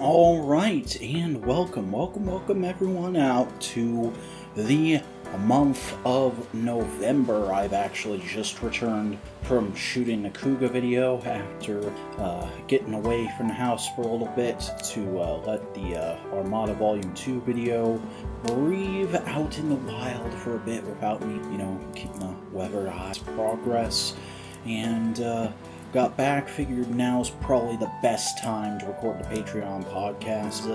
All right, and welcome everyone out to the month of November. I've actually just returned from shooting the Kuga video after getting away from the house for a little bit to let the Armada Volume 2 video breathe out in the wild for a bit without me, keeping the weather eyes progress. And got back, figured now's probably the best time to record the Patreon podcast.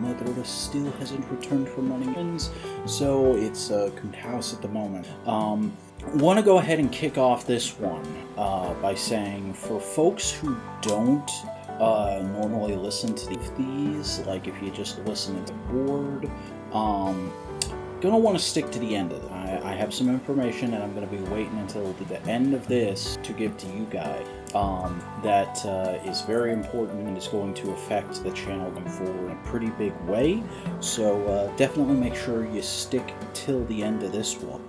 Mother still hasn't returned from running errands, so it's coot house at the moment. Want to go ahead and kick off this one by saying, for folks who don't normally listen to these, like if you just listen to the board, gonna want to stick to the end of it. I have some information and I'm going to be waiting until the end of this to give to you guys that is very important and is going to affect the channel going forward in a pretty big way. So definitely make sure you stick till the end of this one.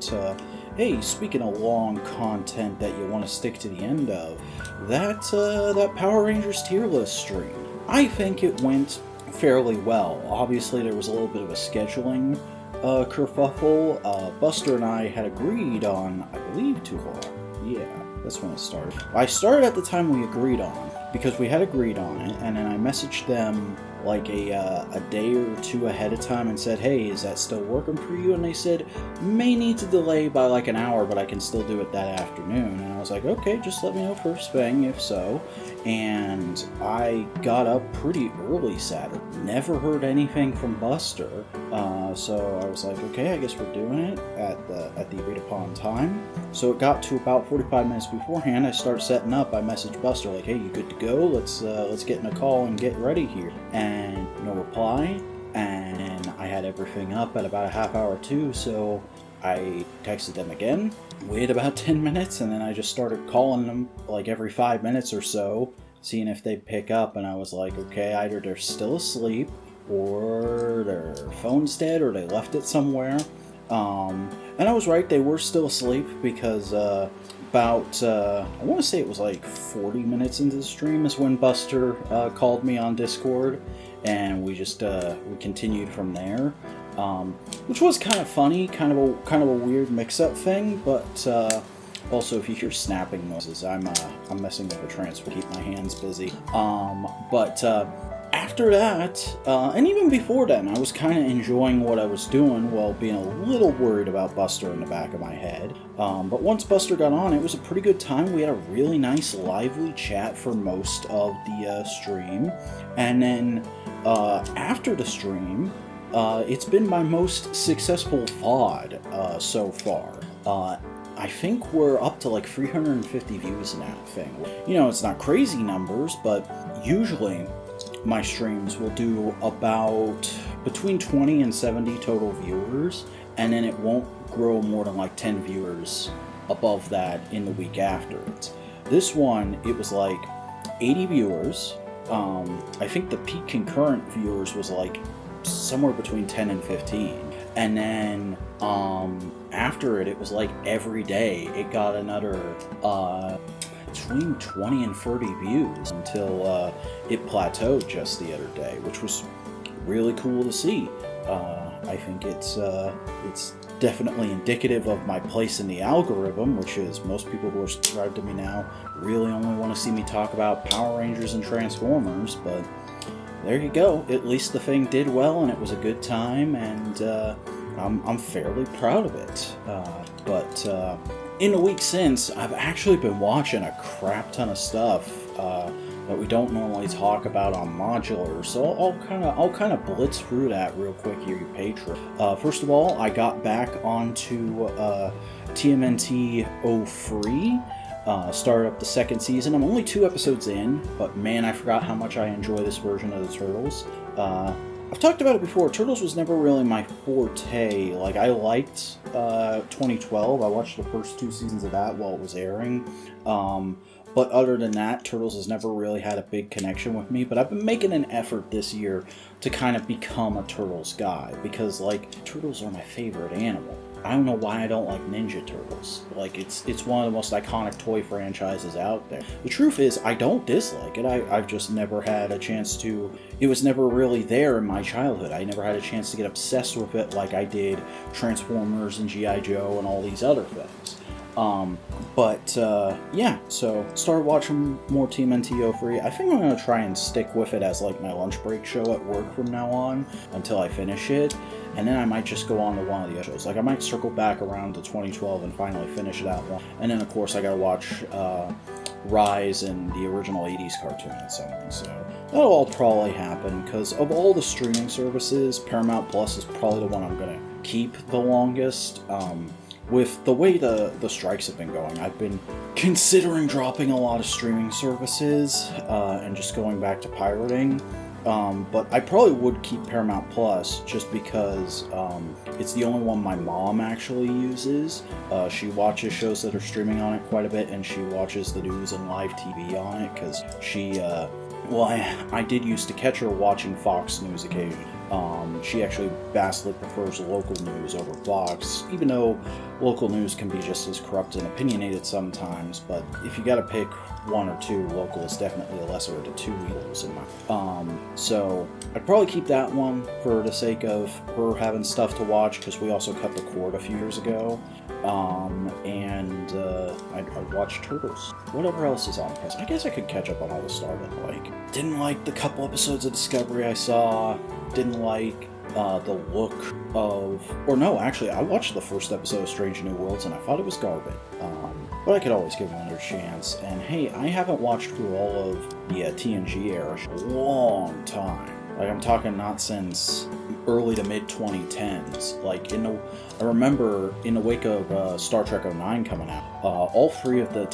Hey, speaking of long content that you want to stick to the end of, that Power Rangers tier list stream, I think it went fairly well. Obviously there was a little bit of a scheduling kerfuffle. Buster and I had agreed on, I believe, 2 o'clock. Yeah, that's when it started. I started at the time we agreed on, because we had agreed on it, and then I messaged them like a day or two ahead of time and said, hey, is that still working for you? And they said, may need to delay by like an hour, but I can still do it that afternoon. And I was like, okay, just let me know first thing if so. And I got up pretty early Saturday. Never heard anything from Buster. So I was like, okay, I guess we're doing it at the agreed upon time. So it got to about 45 minutes beforehand. I started setting up. I messaged Buster like, hey, you good to go? Let's get in a call and get ready here. And no reply. And I had everything up at about a half hour too. So I texted them again, waited about 10 minutes, and then I just started calling them like every 5 minutes or so, seeing if they'd pick up. And I was like, okay, either they're still asleep, or their phone's dead, or they left it somewhere. And I was right, they were still asleep, because about, I want to say it was like 40 minutes into the stream is when Buster called me on Discord, and we just, we continued from there. Which was kind of funny, kind of a weird mix-up thing, but also if you hear snapping noises, I'm messing with the transfer, keep my hands busy. But after that, and even before then, I was kind of enjoying what I was doing while being a little worried about Buster in the back of my head. But once Buster got on, it was a pretty good time. We had a really nice, lively chat for most of the stream, and then after the stream, it's been my most successful VOD so far. I think we're up to like 350 views now, thing. It's not crazy numbers, but usually my streams will do about between 20 and 70 total viewers, and then it won't grow more than like 10 viewers above that in the week after it. This one, it was like 80 viewers. I think the peak concurrent viewers was like somewhere between 10 and 15, and then after it was like every day it got another between 20 and 30 views until it plateaued just the other day, which was really cool to see. I think it's definitely indicative of my place in the algorithm, which is most people who are subscribed to me now really only want to see me talk about Power Rangers and Transformers, but there you go. At least the thing did well, and it was a good time, and I'm fairly proud of it. But in the week since, I've actually been watching a crap ton of stuff that we don't normally talk about on Modular, so I'll kind of blitz through that real quick here, you Patreon. First of all, I got back onto TMNT 03. Started up the second season. I'm only 2 episodes in, but man, I forgot how much I enjoy this version of the Turtles. I've talked about it before. Turtles was never really my forte. Like, I liked 2012. I watched the first 2 seasons of that while it was airing. But other than that, Turtles has never really had a big connection with me. But I've been making an effort this year to kind of become a Turtles guy, because, like, Turtles are my favorite animal. I don't know why I don't like Ninja Turtles. Like, it's one of the most iconic toy franchises out there. The truth is, I don't dislike it. I've just never had a chance to... It was never really there in my childhood. I never had a chance to get obsessed with it like I did Transformers and G.I. Joe and all these other things. Yeah, so started watching more TMNT 03. I think I'm going to try and stick with it as like my lunch break show at work from now on until I finish it, and then I might just go on to one of the other shows. Like, I might circle back around to 2012 and finally finish that one, and then of course I gotta watch Rise and the original 80s cartoon at some point, so that'll all probably happen, because of all the streaming services, Paramount Plus is probably the one I'm going to keep the longest. With the way the strikes have been going, I've been considering dropping a lot of streaming services and just going back to pirating. But I probably would keep Paramount Plus just because it's the only one my mom actually uses. She watches shows that are streaming on it quite a bit, and she watches the news and live TV on it because she... I did used to catch her watching Fox News occasionally. She actually vastly prefers local news over Fox, even though local news can be just as corrupt and opinionated sometimes, but if you gotta pick one or two, local is definitely a lesser of the two evils in my... So I'd probably keep that one for the sake of her having stuff to watch, because we also cut the cord a few years ago. I'd watch Turtles. Whatever else is on press. I guess I could catch up on all the Star that I like. Didn't like the couple episodes of Discovery I saw. Didn't like the look of... Or no, actually, I watched the first episode of Strange New Worlds and I thought it was garbage. But I could always give it another chance. And hey, I haven't watched through all of the TNG era in a long time. Like, I'm talking not since early to mid 2010s. Like, I remember in the wake of Star Trek 09 coming out, all three of the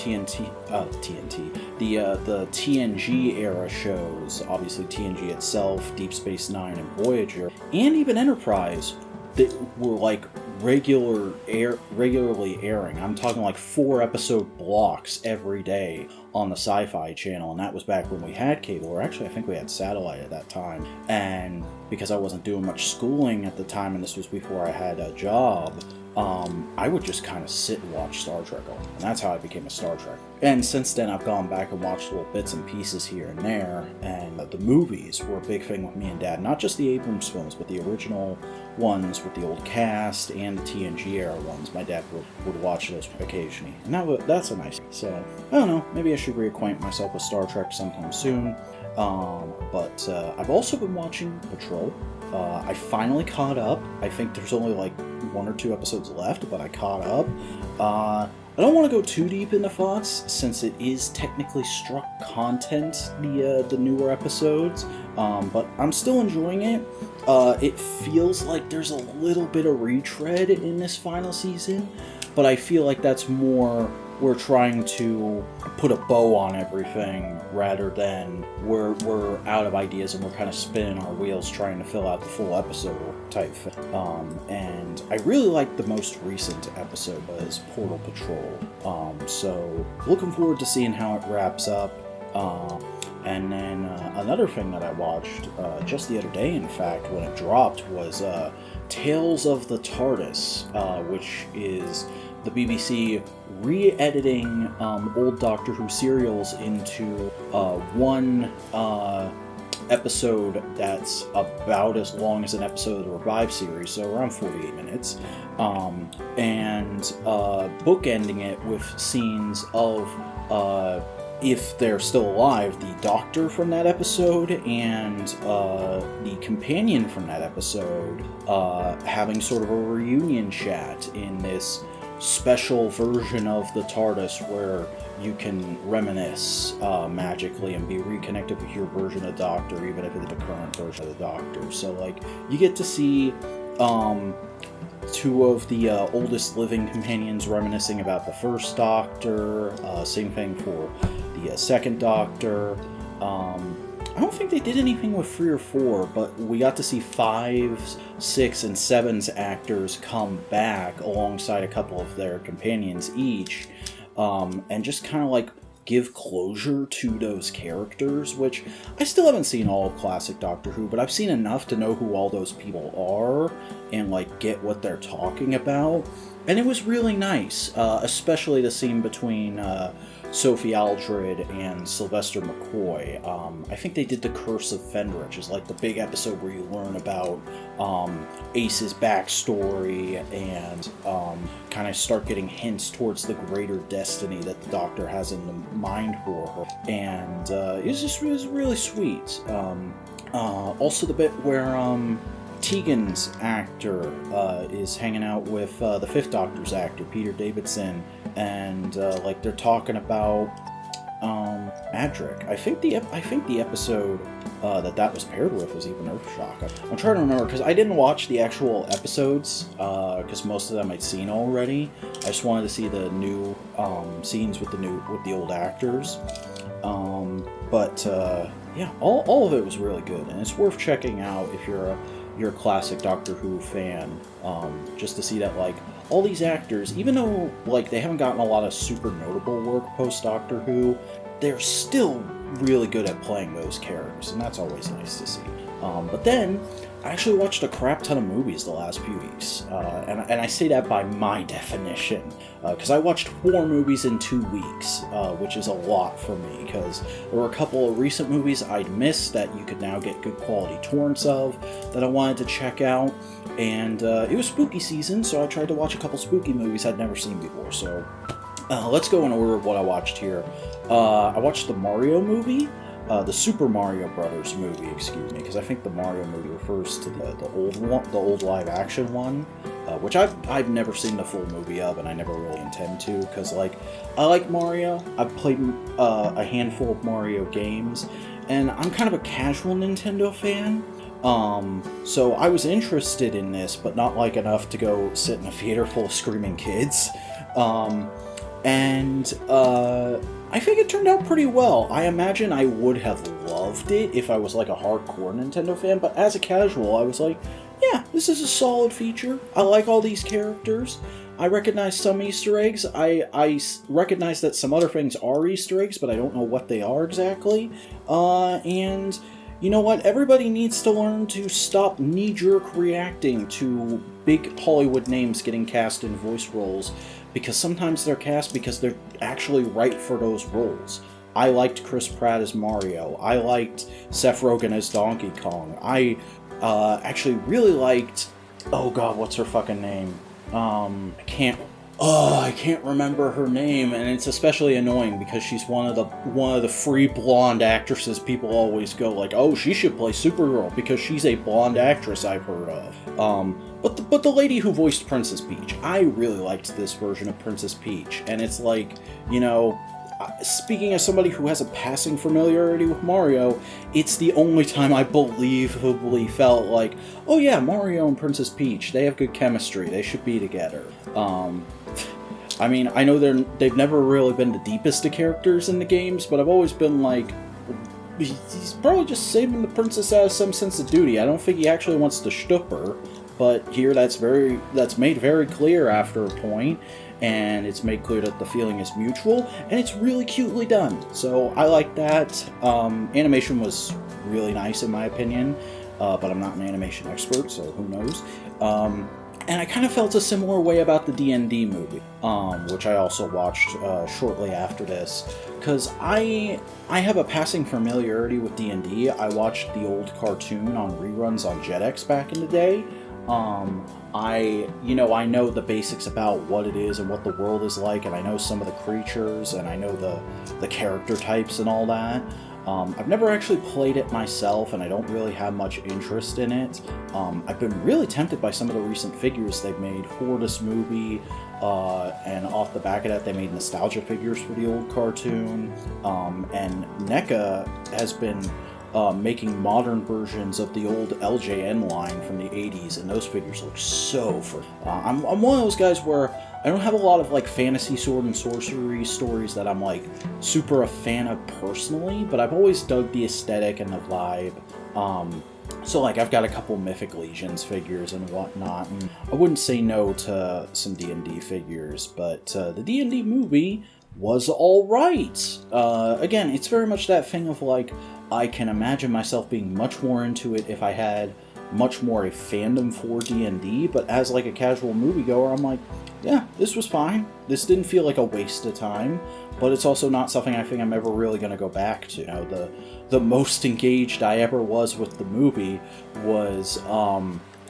the TNG era shows, obviously TNG itself, Deep Space Nine, and Voyager, and even Enterprise, that were like regularly airing. I'm talking like 4-episode blocks every day on the Sci-Fi Channel, and that was back when we had cable, or actually I think we had satellite at that time. And because I wasn't doing much schooling at the time, and this was before I had a job, I would just kind of sit and watch Star Trek all, and that's how I became a Star Trek. And since then, I've gone back and watched little bits and pieces here and there, and the movies were a big thing with me and Dad. Not just the Abrams films, but the original ones with the old cast and the TNG era ones. My dad would watch those occasionally, and that's a nice thing. So, I don't know, maybe I should reacquaint myself with Star Trek sometime soon. But I've also been watching Patrol. I finally caught up. I think there's only like 1 or 2 episodes left, but I caught up. I don't want to go too deep into thoughts, since it is technically struck content, the newer episodes, but I'm still enjoying it. It feels like there's a little bit of retread in this final season, but I feel like that's more we're trying to put a bow on everything rather than we're out of ideas and we're kind of spinning our wheels trying to fill out the full episode type thing. And I really liked the most recent episode was Portal Patrol. So looking forward to seeing how it wraps up. And then another thing that I watched just the other day, in fact, when it dropped, was Tales of the TARDIS, which is the BBC re-editing old Doctor Who serials into one episode that's about as long as an episode of the Revive series, so around 48 minutes, and bookending it with scenes of, if they're still alive, the Doctor from that episode and the companion from that episode having sort of a reunion chat in this special version of the TARDIS where you can reminisce magically and be reconnected with your version of Doctor, even if it's the current version of the Doctor. So, like, you get to see 2 of the oldest living companions reminiscing about the first Doctor. Same thing for the second Doctor. I don't think they did anything with 3 or 4, but we got to see 5, 6, and 7's actors come back alongside a couple of their companions each, and just kind of like give closure to those characters, which I still haven't seen all of classic Doctor Who, but I've seen enough to know who all those people are and like get what they're talking about. And it was really nice, especially the scene between Sophie Aldred and Sylvester McCoy. I think they did The Curse of Fenrir, which is like the big episode where you learn about Ace's backstory and kind of start getting hints towards the greater destiny that the Doctor has in mind for her. And it was really sweet. Also the bit where Tegan's actor is hanging out with the Fifth Doctor's actor, Peter Davidson, and like they're talking about Adric. I think the episode that was paired with was even Earthshock. I'm trying to remember because I didn't watch the actual episodes because most of them I'd seen already. I just wanted to see the new scenes with the old actors. Yeah, all of it was really good, and it's worth checking out if you're a classic Doctor Who fan, just to see that like all these actors, even though like they haven't gotten a lot of super notable work post Doctor Who, they're still really good at playing those characters, and that's always nice to see. But then I actually watched a crap ton of movies the last few weeks, and I say that by my definition, because I watched 4 movies in 2 weeks, which is a lot for me, because there were a couple of recent movies I'd missed that you could now get good quality torrents of that I wanted to check out, and it was spooky season, so I tried to watch a couple spooky movies I'd never seen before. So let's go in order of what I watched here. I watched the Mario movie. The Super Mario Brothers movie, excuse me, because I think the Mario movie refers to the old one, the old live-action one, which I've never seen the full movie of, and I never really intend to, because like I like Mario. I've played a handful of Mario games, and I'm kind of a casual Nintendo fan. So I was interested in this, but not like enough to go sit in a theater full of screaming kids. I think it turned out pretty well. I imagine I would have loved it if I was like a hardcore Nintendo fan, but as a casual, I was like, yeah, this is a solid feature. I like all these characters. I recognize some Easter eggs. I recognize that some other things are Easter eggs, but I don't know what they are exactly. And you know what? Everybody needs to learn to stop knee-jerk reacting to big Hollywood names getting cast in voice roles, because sometimes they're cast because they're actually right for those roles. I liked Chris Pratt as Mario. I liked Seth Rogen as Donkey Kong. I actually really liked... Oh god, what's her fucking name? I can't remember her name, and it's especially annoying because she's one of the free blonde actresses people always go like, oh, she should play Supergirl because she's a blonde actress I've heard of. But the lady who voiced Princess Peach, I really liked this version of Princess Peach, and it's like, you know, speaking as somebody who has a passing familiarity with Mario, it's the only time I believably felt like, oh yeah, Mario and Princess Peach, they have good chemistry, they should be together. I mean, I know they've never really been the deepest of characters in the games, but I've always been like, he's probably just saving the princess out of some sense of duty. I don't think he actually wants to shtup her, but here that's made very clear after a point, and it's made clear that the feeling is mutual, and it's really cutely done. So I like that. Animation was really nice in my opinion, but I'm not an animation expert, so who knows. And I kind of felt a similar way about the D&D movie, which I also watched shortly after this, because I have a passing familiarity with D&D. I watched the old cartoon on reruns on Jetix back in the day. I know the basics about what it is and what the world is like, and I know some of the creatures, and I know the character types and all that. I've never actually played it myself, and I don't really have much interest in it. I've been really tempted by some of the recent figures they've made for this movie, and off the back of that, they made nostalgia figures for the old cartoon, and NECA has been making modern versions of the old LJN line from the 80s, and those figures look so fun. I'm one of those guys where I don't have a lot of like fantasy sword and sorcery stories that I'm like super a fan of personally, but I've always dug the aesthetic and the vibe. So like I've got a couple Mythic Legions figures and whatnot, and I wouldn't say no to some D&D figures, but the D&D movie was alright. Again, it's very much that thing of like, I can imagine myself being much more into it if I had much more a fandom for D&D, but as like a casual moviegoer, I'm like, yeah, this was fine. This didn't feel like a waste of time, but it's also not something I think I'm ever really going to go back to. You know, the most engaged I ever was with the movie was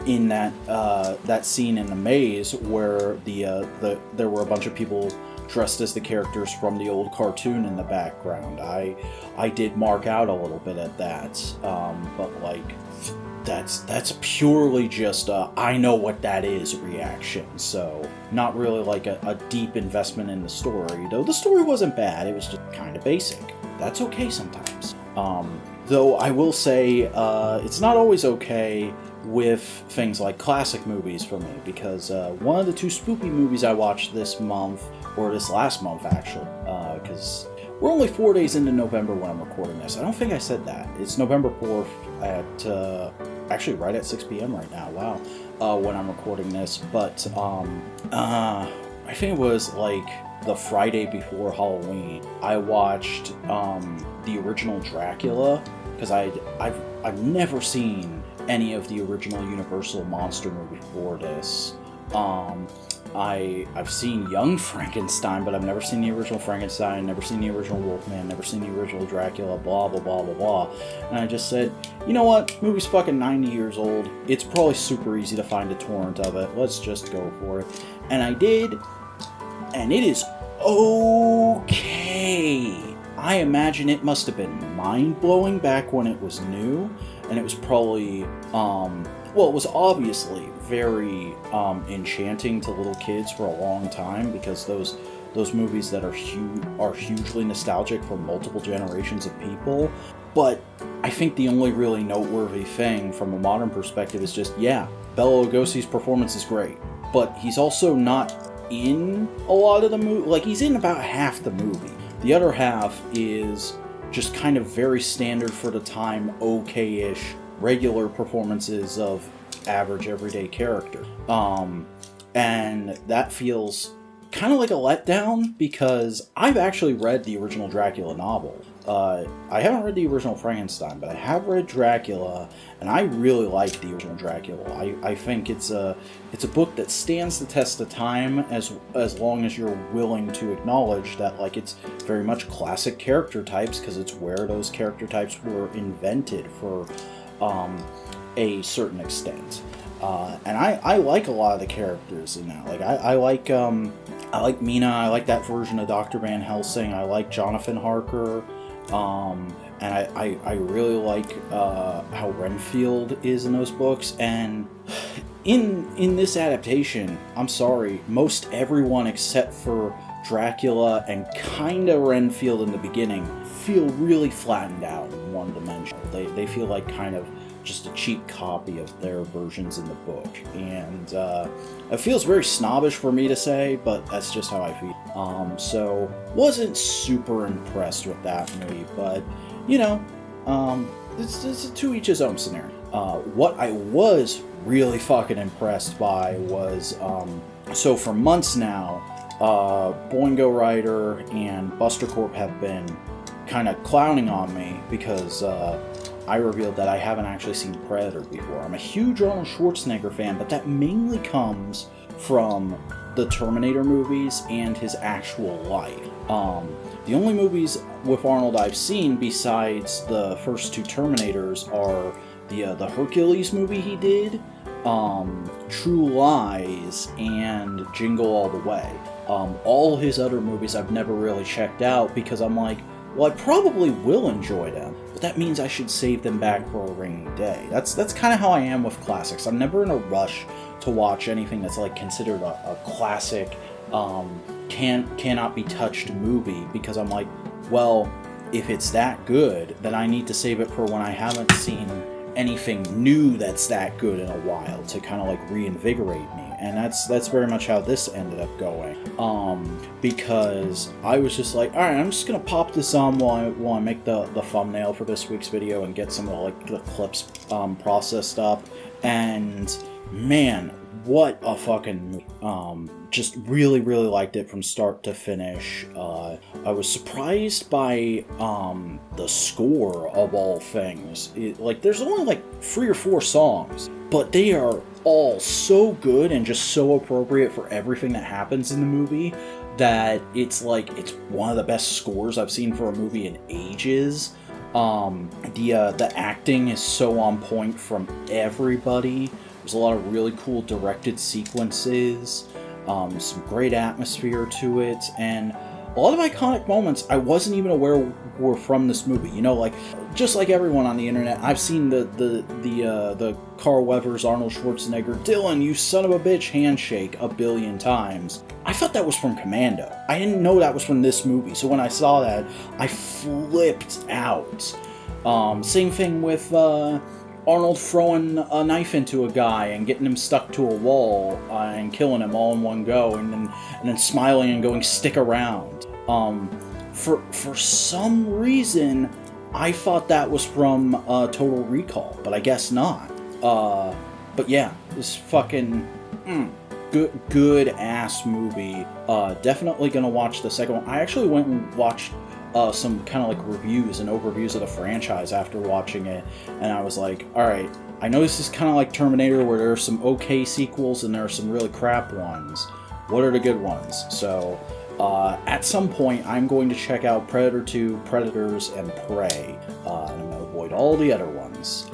in that scene in the maze where there were a bunch of people dressed as the characters from the old cartoon in the background. I did mark out a little bit at that, but like that's purely just a I know what that is reaction. So not really like a deep investment in the story. Though the story wasn't bad, it was just kind of basic. That's okay sometimes. Though I will say it's not always okay with things like classic movies for me, because one of the 2 spoopy movies I watched this month, or this last month actually, because we're only 4 days into November when I'm recording this. I don't think I said that. It's November 4th at, actually right at 6 p.m. right now, wow, when I'm recording this, but I think it was like the Friday before Halloween, I watched the original Dracula, because I've never seen any of the original Universal monster movies before this. I've seen Young Frankenstein, but I've never seen the original Frankenstein, never seen the original Wolfman, never seen the original Dracula, blah, blah, blah, blah, blah. And I just said, you know what? Movie's fucking 90 years old. It's probably super easy to find a torrent of it. Let's just go for it. And I did, and it is okay. I imagine it must have been mind-blowing back when it was new, and it was probably, well, it was obviously very enchanting to little kids for a long time, because those movies that are hugely nostalgic for multiple generations of people. But I think the only really noteworthy thing from a modern perspective is just, yeah, Bela Lugosi's performance is great, but he's also not in a lot of the movie. Like, he's in about half the movie. The other half is just kind of very standard for the time, okay-ish, regular performances of average everyday character. And that feels kind of like a letdown, because I've actually read the original Dracula novel. I haven't read the original Frankenstein, but I have read Dracula, and I really like the original Dracula. I think it's a book that stands the test of time as long as you're willing to acknowledge that, like, it's very much classic character types, because it's where those character types were invented for a certain extent. And I like a lot of the characters in that. Like, I like Mina. I like that version of Dr. Van Helsing. I like Jonathan Harker. And I really like how Renfield is in those books. And in this adaptation, I'm sorry, most everyone except for Dracula and kinda Renfield in the beginning feel really flattened out in one dimension. They feel like kind of just a cheap copy of their versions in the book, and it feels very snobbish for me to say, but that's just how I feel. So wasn't super impressed with that movie, but you know, it's to each his own scenario. What I was really fucking impressed by was, so for months now, Boingo Rider and Buster Corp have been kind of clowning on me because I revealed that I haven't actually seen Predator before. I'm a huge Arnold Schwarzenegger fan, but that mainly comes from the Terminator movies and his actual life. The only movies with Arnold I've seen besides the first 2 Terminators are the Hercules movie he did, True Lies, and Jingle All the Way. All his other movies I've never really checked out because I'm like, well, I probably will enjoy them, but that means I should save them back for a rainy day. That's kind of how I am with classics. I'm never in a rush to watch anything that's like considered a classic, cannot be touched movie, because I'm like, well, if it's that good, then I need to save it for when I haven't seen anything new that's that good in a while to kind of like reinvigorate me. And that's very much how this ended up going. Because I was just like, all right, I'm just gonna pop this on while I make the thumbnail for this week's video and get some of the clips processed up. And man, what a fucking movie. Just really, really liked it from start to finish. I was surprised by the score of all things. There's only like 3 or 4 songs, but they are all so good and just so appropriate for everything that happens in the movie that it's one of the best scores I've seen for a movie in ages. The acting is so on point from everybody. There's a lot of really cool directed sequences, some great atmosphere to it, and a lot of iconic moments I wasn't even aware were from this movie. You know, like, just like everyone on the internet, I've seen the Carl Weathers, Arnold Schwarzenegger, Dylan, you son of a bitch handshake a billion times. I thought that was from Commando. I didn't know that was from this movie, so when I saw that, I flipped out. Same thing with Arnold throwing a knife into a guy and getting him stuck to a wall and killing him all in one go, and then smiling and going, stick around. For some reason, I thought that was from Total Recall, but I guess not. But yeah, this fucking good ass movie. Definitely gonna watch the second one. I actually went and watched some kind of like reviews and overviews of the franchise after watching it, and I was like, alright, I know this is kind of like Terminator, where there are some okay sequels and there are some really crap ones. What are the good ones? So, at some point, I'm going to check out Predator 2, Predators, and Prey, and I'm going to avoid all the other ones,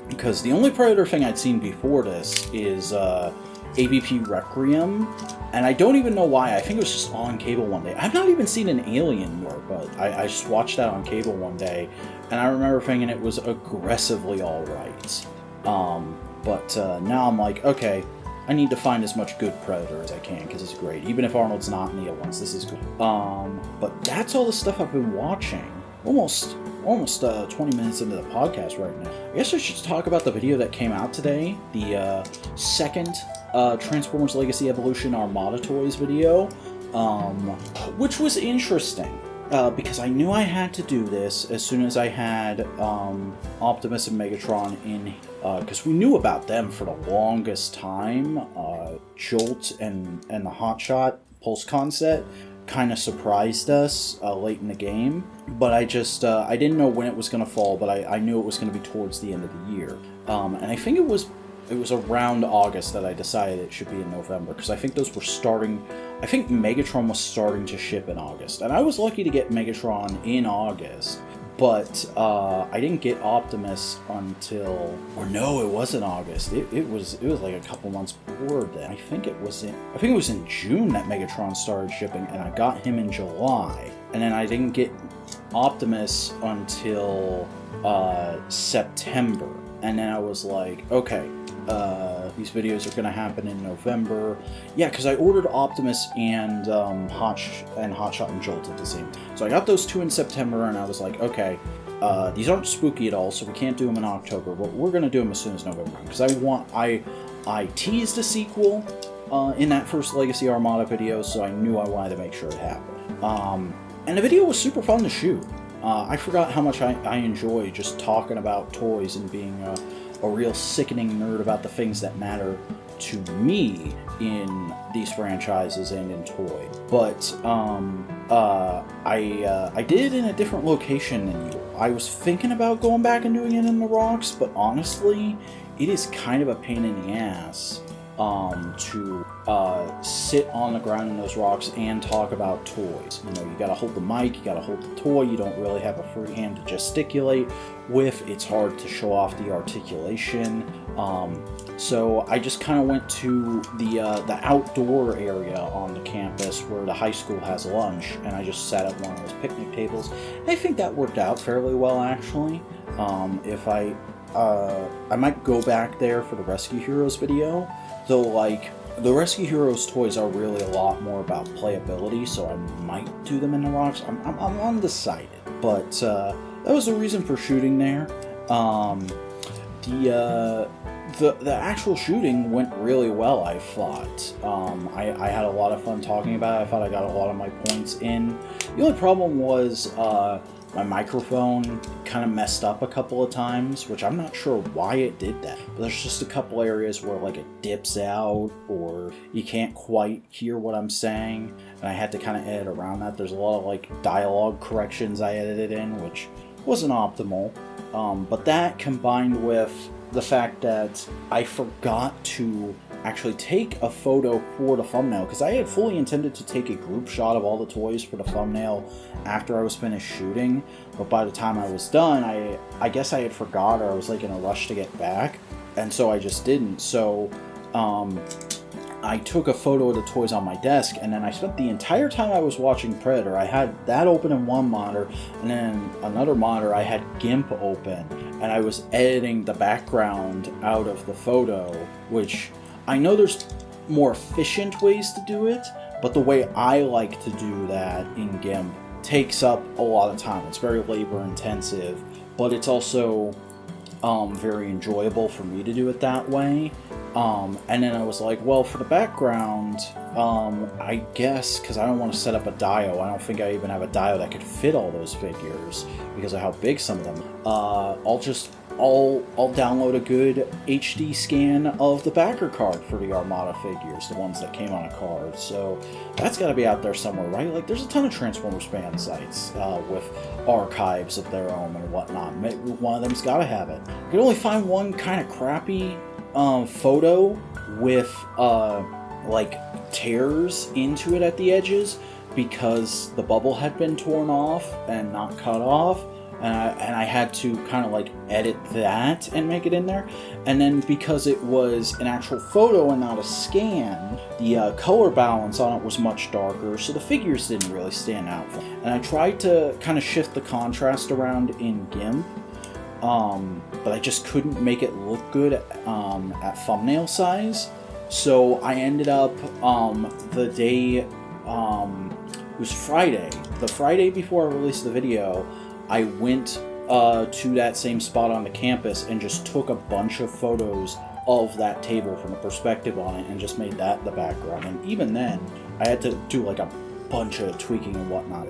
because the only Predator thing I'd seen before this is AVP Requiem, and I don't even know why. I think it was just on cable one day. I've not even seen an Alien more, but I just watched that on cable one day, and I remember thinking it was aggressively alright. But now I'm like, okay, I need to find as much good Predator as I can, because it's great. Even if Arnold's not in the other ones, this is good. But that's all the stuff I've been watching. Almost 20 minutes into the podcast right now. I guess I should talk about the video that came out today, the second Transformers Legacy Evolution Armada Toys video, which was interesting. Because I knew I had to do this as soon as I had Optimus and Megatron in, because we knew about them for the longest time. Jolt and the Hotshot PulseCon set kind of surprised us late in the game, but I didn't know when it was going to fall, but I knew it was going to be towards the end of the year. And I think it was around August that I decided it should be in November, because I think those were starting. I think Megatron was starting to ship in August, and I was lucky to get Megatron in August, but I didn't get Optimus until, or no, it wasn't August. It was like a couple months before then. I think it was in June that Megatron started shipping, and I got him in July, and then I didn't get Optimus until September, and then I was like, okay. These videos are going to happen in November. Yeah, because I ordered Optimus and Hotshot and Jolt at the same time. So I got those 2 in September, and I was like, okay, these aren't spooky at all, so we can't do them in October, but we're going to do them as soon as November. Because I teased a sequel in that first Legacy Armada video, so I knew I wanted to make sure it happened. And the video was super fun to shoot. I forgot how much I enjoy just talking about toys and being a real sickening nerd about the things that matter to me in these franchises and in toy. But I did it in a different location than you. I was thinking about going back and doing it in the rocks, but honestly, it is kind of a pain in the ass to sit on the ground in those rocks and talk about toys. You know, you gotta hold the mic, you gotta hold the toy, you don't really have a free hand to gesticulate with, it's hard to show off the articulation. So I just kind of went to the outdoor area on the campus where the high school has lunch, and I just sat at one of those picnic tables. I think that worked out fairly well, actually. If I might go back there for the Rescue Heroes video, though, like, the Rescue Heroes toys are really a lot more about playability, so I might do them in the rocks. I'm undecided, but that was the reason for shooting there. The actual shooting went really well, I thought. I had a lot of fun talking about it. I thought I got a lot of my points in. The only problem was my microphone kind of messed up a couple of times, which I'm not sure why it did that. But there's just a couple areas where like it dips out or you can't quite hear what I'm saying, and I had to kind of edit around that. There's a lot of like dialogue corrections I edited in, which wasn't optimal. But that combined with the fact that I forgot to actually take a photo for the thumbnail, because I had fully intended to take a group shot of all the toys for the thumbnail after I was finished shooting, but by the time I was done, I guess I had forgot, or I was like in a rush to get back, and so I just didn't. So I took a photo of the toys on my desk, and then I spent the entire time I was watching Predator, I had that open in one monitor, and then another monitor I had GIMP open, and I was editing the background out of the photo, which I know there's more efficient ways to do it, but the way I like to do that in GIMP takes up a lot of time. It's very labor intensive, but it's also very enjoyable for me to do it that way. And then I was like, well, for the background, I guess, because I don't want to set up a dio, I don't think I even have a dio that could fit all those figures because of how big some of them are. I'll download a good HD scan of the backer card for the Armada figures, the ones that came on a card. So that's got to be out there somewhere, right? Like, there's a ton of Transformers fan sites with archives of their own and whatnot. Maybe one of them's got to have it. I could only find one kind of crappy photo with like tears into it at the edges because the bubble had been torn off and not cut off. And I had to kind of like edit that and make it in there. And then because it was an actual photo and not a scan, the color balance on it was much darker, so the figures didn't really stand out. And I tried to kind of shift the contrast around in GIMP, but I just couldn't make it look good at thumbnail size. So I ended up the day, it was Friday. The Friday before I released the video, I went to that same spot on the campus and just took a bunch of photos of that table from the perspective on it and just made that the background. And even then, I had to do like a bunch of tweaking and whatnot.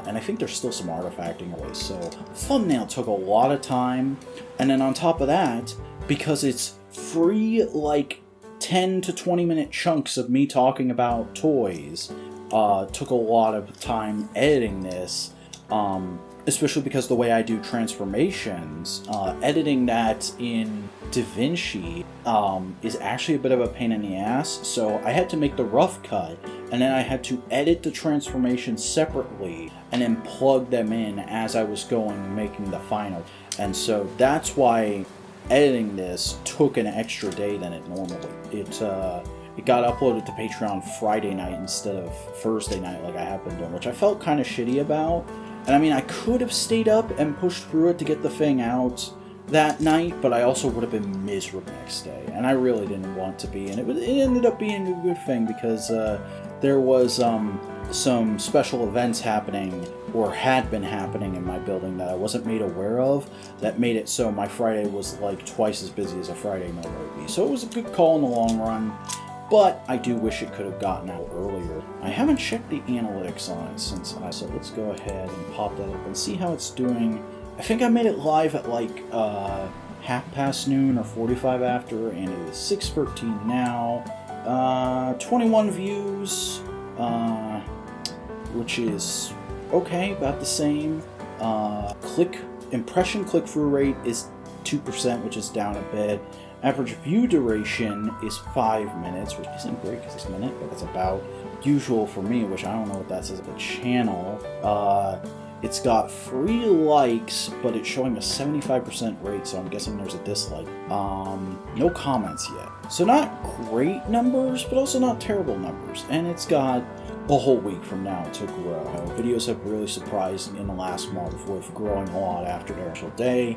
And I think there's still some artifacting away. So thumbnail took a lot of time. And then on top of that, because it's free like 10 to 20 minute chunks of me talking about toys, took a lot of time editing this. Especially because the way I do transformations, editing that in DaVinci is actually a bit of a pain in the ass. So I had to make the rough cut, and then I had to edit the transformations separately, and then plug them in as I was going, making the final. And so that's why editing this took an extra day than it normally. It got uploaded to Patreon Friday night instead of Thursday night like I have been doing, which I felt kind of shitty about. And I mean, I could have stayed up and pushed through it to get the thing out that night, but I also would have been miserable next day, and I really didn't want to be. And it ended up being a good thing because there was some special events happening, or had been happening in my building that I wasn't made aware of, that made it so my Friday was like twice as busy as a Friday normally would be. So it was a good call in the long run. But I do wish it could have gotten out earlier. I haven't checked the analytics on it since so let's go ahead and pop that up and see how it's doing. I think I made it live at like noon or 45 after, and it is 6:13 now. 21 views, which is okay, about the same. Impression click-through rate is 2%, which is down a bit. Average view duration is 5 minutes, which isn't great because it's a minute, but that's about usual for me, which I don't know what that says about the channel. It's got 3 likes, but it's showing a 75% rate, so I'm guessing there's a dislike. No comments yet. So not great numbers, but also not terrible numbers. And it's got a whole week from now to grow. Videos have really surprised in the last month with growing a lot after their actual day.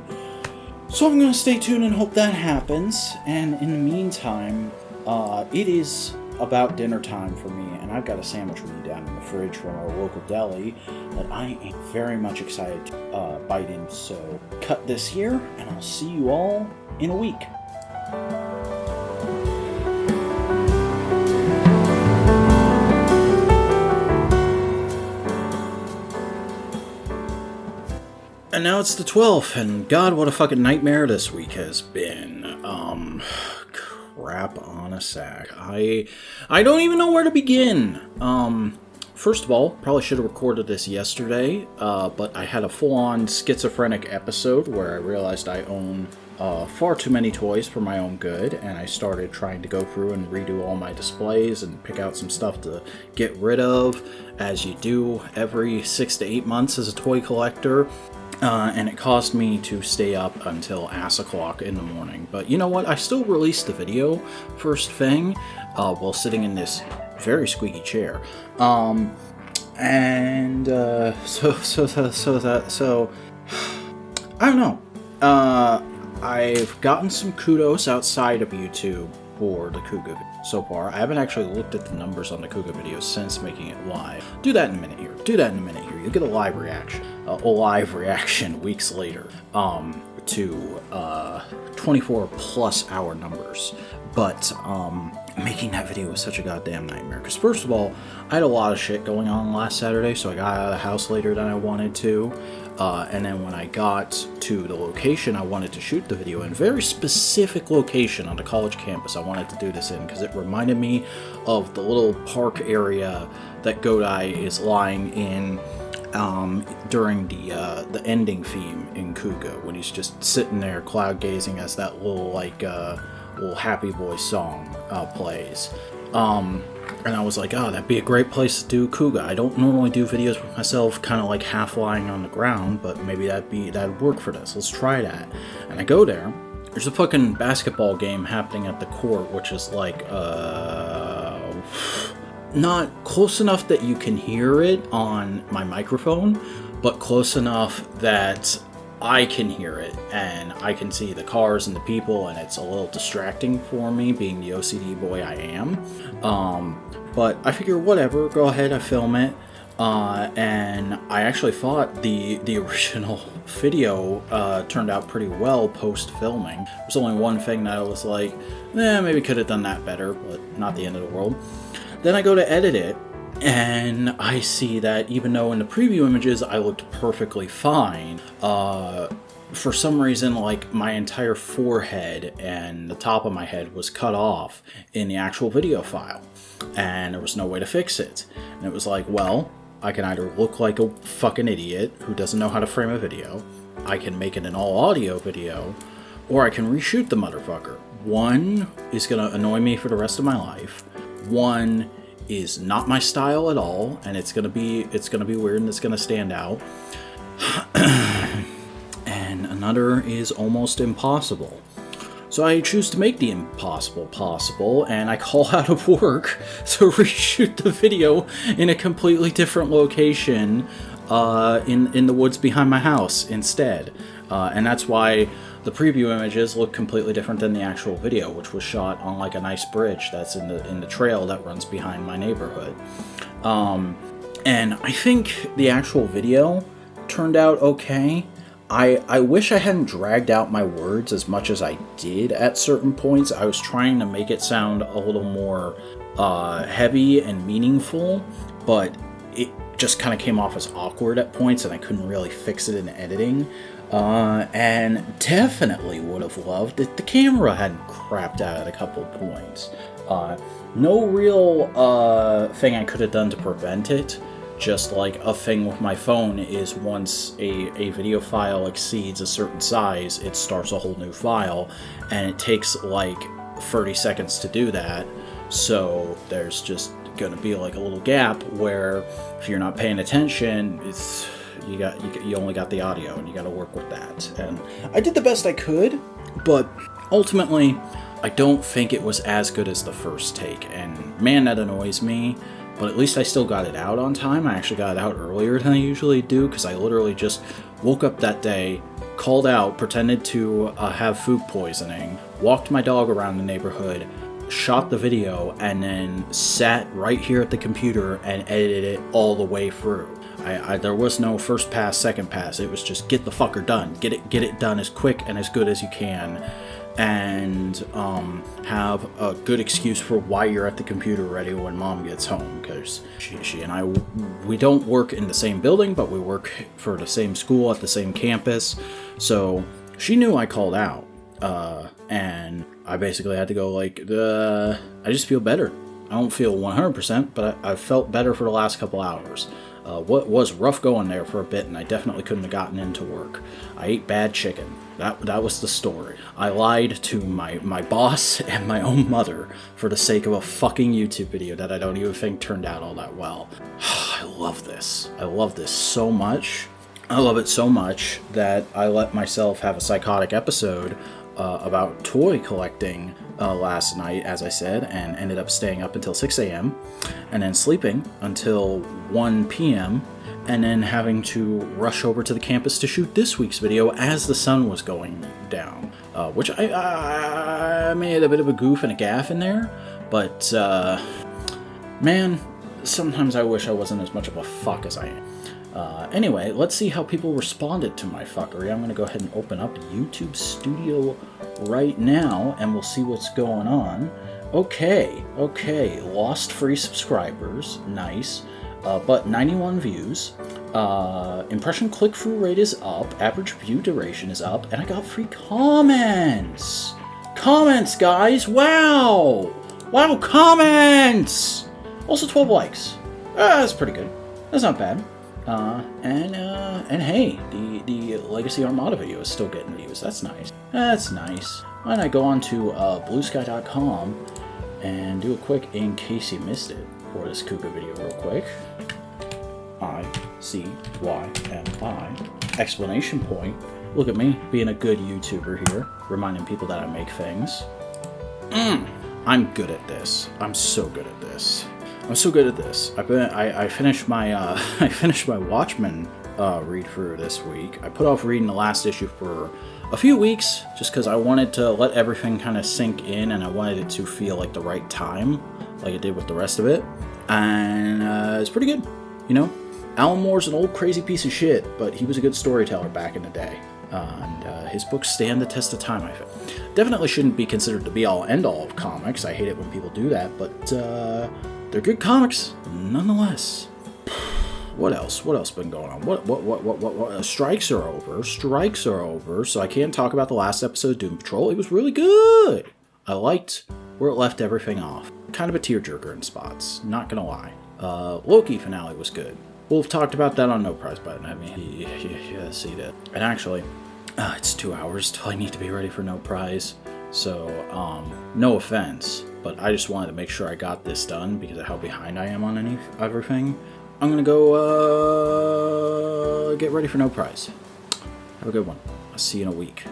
So I'm going to stay tuned and hope that happens, and in the meantime, it is about dinner time for me, and I've got a sandwich ready down in the fridge from our local deli that I am very much excited to bite in. So cut this here, and I'll see you all in a week. And now it's the 12th, and God, what a fucking nightmare this week has been. Crap on a sack. I don't even know where to begin. First of all, probably should have recorded this yesterday, but I had a full-on schizophrenic episode where I realized I own far too many toys for my own good, and I started trying to go through and redo all my displays and pick out some stuff to get rid of, as you do every 6 to 8 months as a toy collector. And it caused me to stay up until ass o'clock in the morning. But you know what? I still released the video first thing while sitting in this very squeaky chair. So I don't know. I've gotten some kudos outside of YouTube for the Kuga video so far. I haven't actually looked at the numbers on the Kuga video since making it live. Do that in a minute here. You'll get a live reaction weeks later to 24 plus hour numbers. But making that video was such a goddamn nightmare. Because first of all, I had a lot of shit going on last Saturday, so I got out of the house later than I wanted to. And then when I got to the location I wanted to shoot the video in, a very specific location on the college campus I wanted to do this in, because it reminded me of the little park area that Godai is lying in during the ending theme in Kuga, when he's just sitting there cloud gazing as that little little happy voice song plays. And I was like, oh, that'd be a great place to do Kuga. I don't normally do videos with myself kind of like half lying on the ground, but maybe that'd work for this. Let's try that. And I go there. There's a fucking basketball game happening at the court, which is like, not close enough that you can hear it on my microphone, but close enough that I can hear it, and I can see the cars and the people, and it's a little distracting for me, being the OCD boy I am. But I figure, whatever, go ahead, I film it. And I actually thought the original video turned out pretty well post-filming. There's only one thing that I was like, maybe could have done that better, but not the end of the world. Then I go to edit it, and I see that even though in the preview images I looked perfectly fine, for some reason, like, my entire forehead and the top of my head was cut off in the actual video file, and there was no way to fix it. And it was like, well, I can either look like a fucking idiot who doesn't know how to frame a video, I can make it an all-audio video, or I can reshoot the motherfucker. One is gonna annoy me for the rest of my life. One is not my style at all, and it's gonna be weird and it's gonna stand out. And another is almost impossible. So I choose to make the impossible possible, and I call out of work to reshoot the video in a completely different location in the woods behind my house instead. And that's why the preview images look completely different than the actual video, which was shot on like a nice bridge that's in the trail that runs behind my neighborhood. And I think the actual video turned out okay. I wish I hadn't dragged out my words as much as I did at certain points. I was trying to make it sound a little more heavy and meaningful, but it just kind of came off as awkward at points, and I couldn't really fix it in editing. And definitely would have loved if the camera hadn't crapped out at a couple points. No real thing I could have done to prevent it. Just like a thing with my phone is once a video file exceeds a certain size, it starts a whole new file, and it takes like 30 seconds to do that. So there's just gonna be like a little gap where if you're not paying attention, you only got the audio, and you got to work with that. And I did the best I could, but ultimately I don't think it was as good as the first take, and man, that annoys me. But at least I still got it out on time. I actually got it out earlier than I usually do, because I literally just woke up that day, called out, pretended to have food poisoning, walked my dog around the neighborhood, shot the video, and then sat right here at the computer and edited it all the way through. There was no first pass, second pass. It was just get the fucker done. Get it done as quick and as good as you can. and have a good excuse for why you're at the computer ready when mom gets home, because she and I, we don't work in the same building, but we work for the same school at the same campus, so she knew I called out, and I basically had to go like, I just feel better. I don't feel 100%, but I felt better for the last couple hours. What was rough going there for a bit, and I definitely couldn't have gotten into work. I ate bad chicken. That was the story. I lied to my boss and my own mother for the sake of a fucking YouTube video that I don't even think turned out all that well. I love this. I love this so much. I love it so much that I let myself have a psychotic episode about toy collecting last night, as I said, and ended up staying up until 6 a.m. and then sleeping until 1 p.m. and then having to rush over to the campus to shoot this week's video as the sun was going down, which I made a bit of a goof and a gaffe in there, but man, sometimes I wish I wasn't as much of a fuck as I am. Anyway, let's see how people responded to my fuckery. I'm going to go ahead and open up YouTube Studio right now, and we'll see what's going on. Okay, lost free subscribers, nice, but 91 views. Impression click-through rate is up, average view duration is up, and I got free comments! Comments, guys! Wow! Wow, comments! Also 12 likes. That's pretty good. That's not bad. And hey, the Legacy Armada video is still getting views. That's nice. That's nice. Why don't I go on to bluesky.com and do a quick in case you missed it for this Kuga video real quick. ICYMI explanation point. Look at me being a good YouTuber here, reminding people that I make things. I'm good at this. I'm so good at this. I'm so good at this. I finished my I finished my Watchmen read through this week. I put off reading the last issue for a few weeks just because I wanted to let everything kind of sink in, and I wanted it to feel like the right time, like it did with the rest of it. And it's pretty good, you know. Alan Moore's an old crazy piece of shit, but he was a good storyteller back in the day, and his books stand the test of time, I think. Definitely shouldn't be considered the be-all end-all of comics. I hate it when people do that, but they're good comics, nonetheless. What else? What else been going on? What? Strikes are over. Strikes are over, so I can't talk about the last episode of Doom Patrol. It was really good. I liked where it left everything off. Kind of a tearjerker in spots, not gonna lie. Loki finale was good. We've talked about that on No Prize Button. I mean, yeah, see that. And actually, it's 2 hours till I need to be ready for No Prize. So, no offense, but I just wanted to make sure I got this done because of how behind I am on everything. I'm gonna go get ready for No Prize. Have a good one. I'll see you in a week.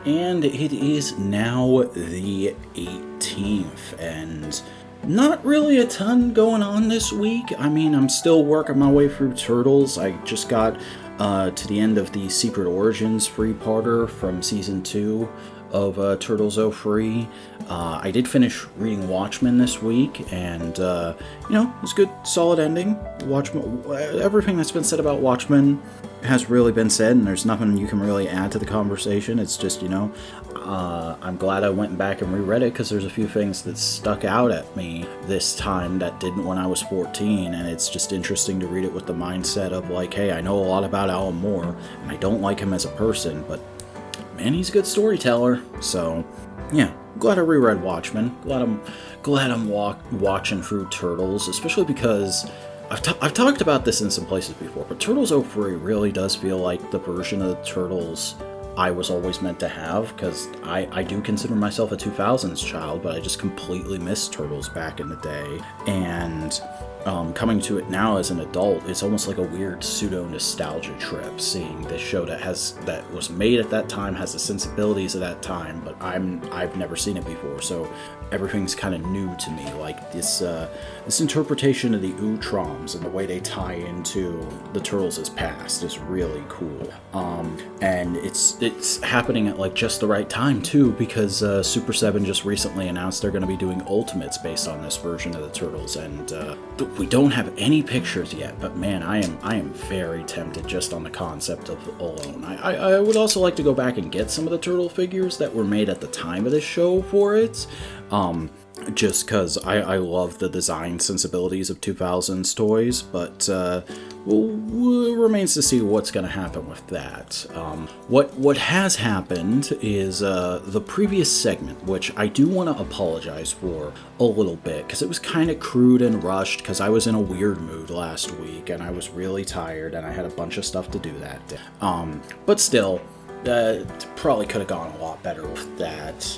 And it is now the 18th, and not really a ton going on this week. I mean, I'm still working my way through Turtles. I just got to the end of the Secret Origins three-parter from Season 2 of Turtles 03. I did finish reading Watchmen this week, and, you know, it was a good, solid ending. Watchmen, everything that's been said about Watchmen has really been said, and there's nothing you can really add to the conversation. It's just, you know, I'm glad I went back and reread it because there's a few things that stuck out at me this time that didn't when I was 14, and it's just interesting to read it with the mindset of like, hey, I know a lot about Alan Moore, and I don't like him as a person, but man, he's a good storyteller. So, yeah, glad I reread Watchmen. Glad I'm watching through Turtles, especially because I've talked about this in some places before, but Turtles 03 really does feel like the version of the Turtles I was always meant to have, because I do consider myself a 2000s child, but I just completely missed Turtles back in the day, and coming to it now as an adult, it's almost like a weird pseudo-nostalgia trip, seeing this show that was made at that time, has the sensibilities of that time, but I've never seen it before, so everything's kind of new to me. Like this interpretation of the Utroms and the way they tie into the Turtles' past is really cool. And it's happening at like just the right time too, because Super 7 just recently announced they're going to be doing Ultimates based on this version of the Turtles, and we don't have any pictures yet, but man, I am very tempted just on the concept of alone. I would also like to go back and get some of the turtle figures that were made at the time of this show for it. Just because I love the design sensibilities of 2000s toys, but remains to see what's going to happen with that. What has happened is the previous segment, which I do want to apologize for a little bit, because it was kind of crude and rushed, because I was in a weird mood last week, and I was really tired, and I had a bunch of stuff to do that day. But still, probably could have gone a lot better with that.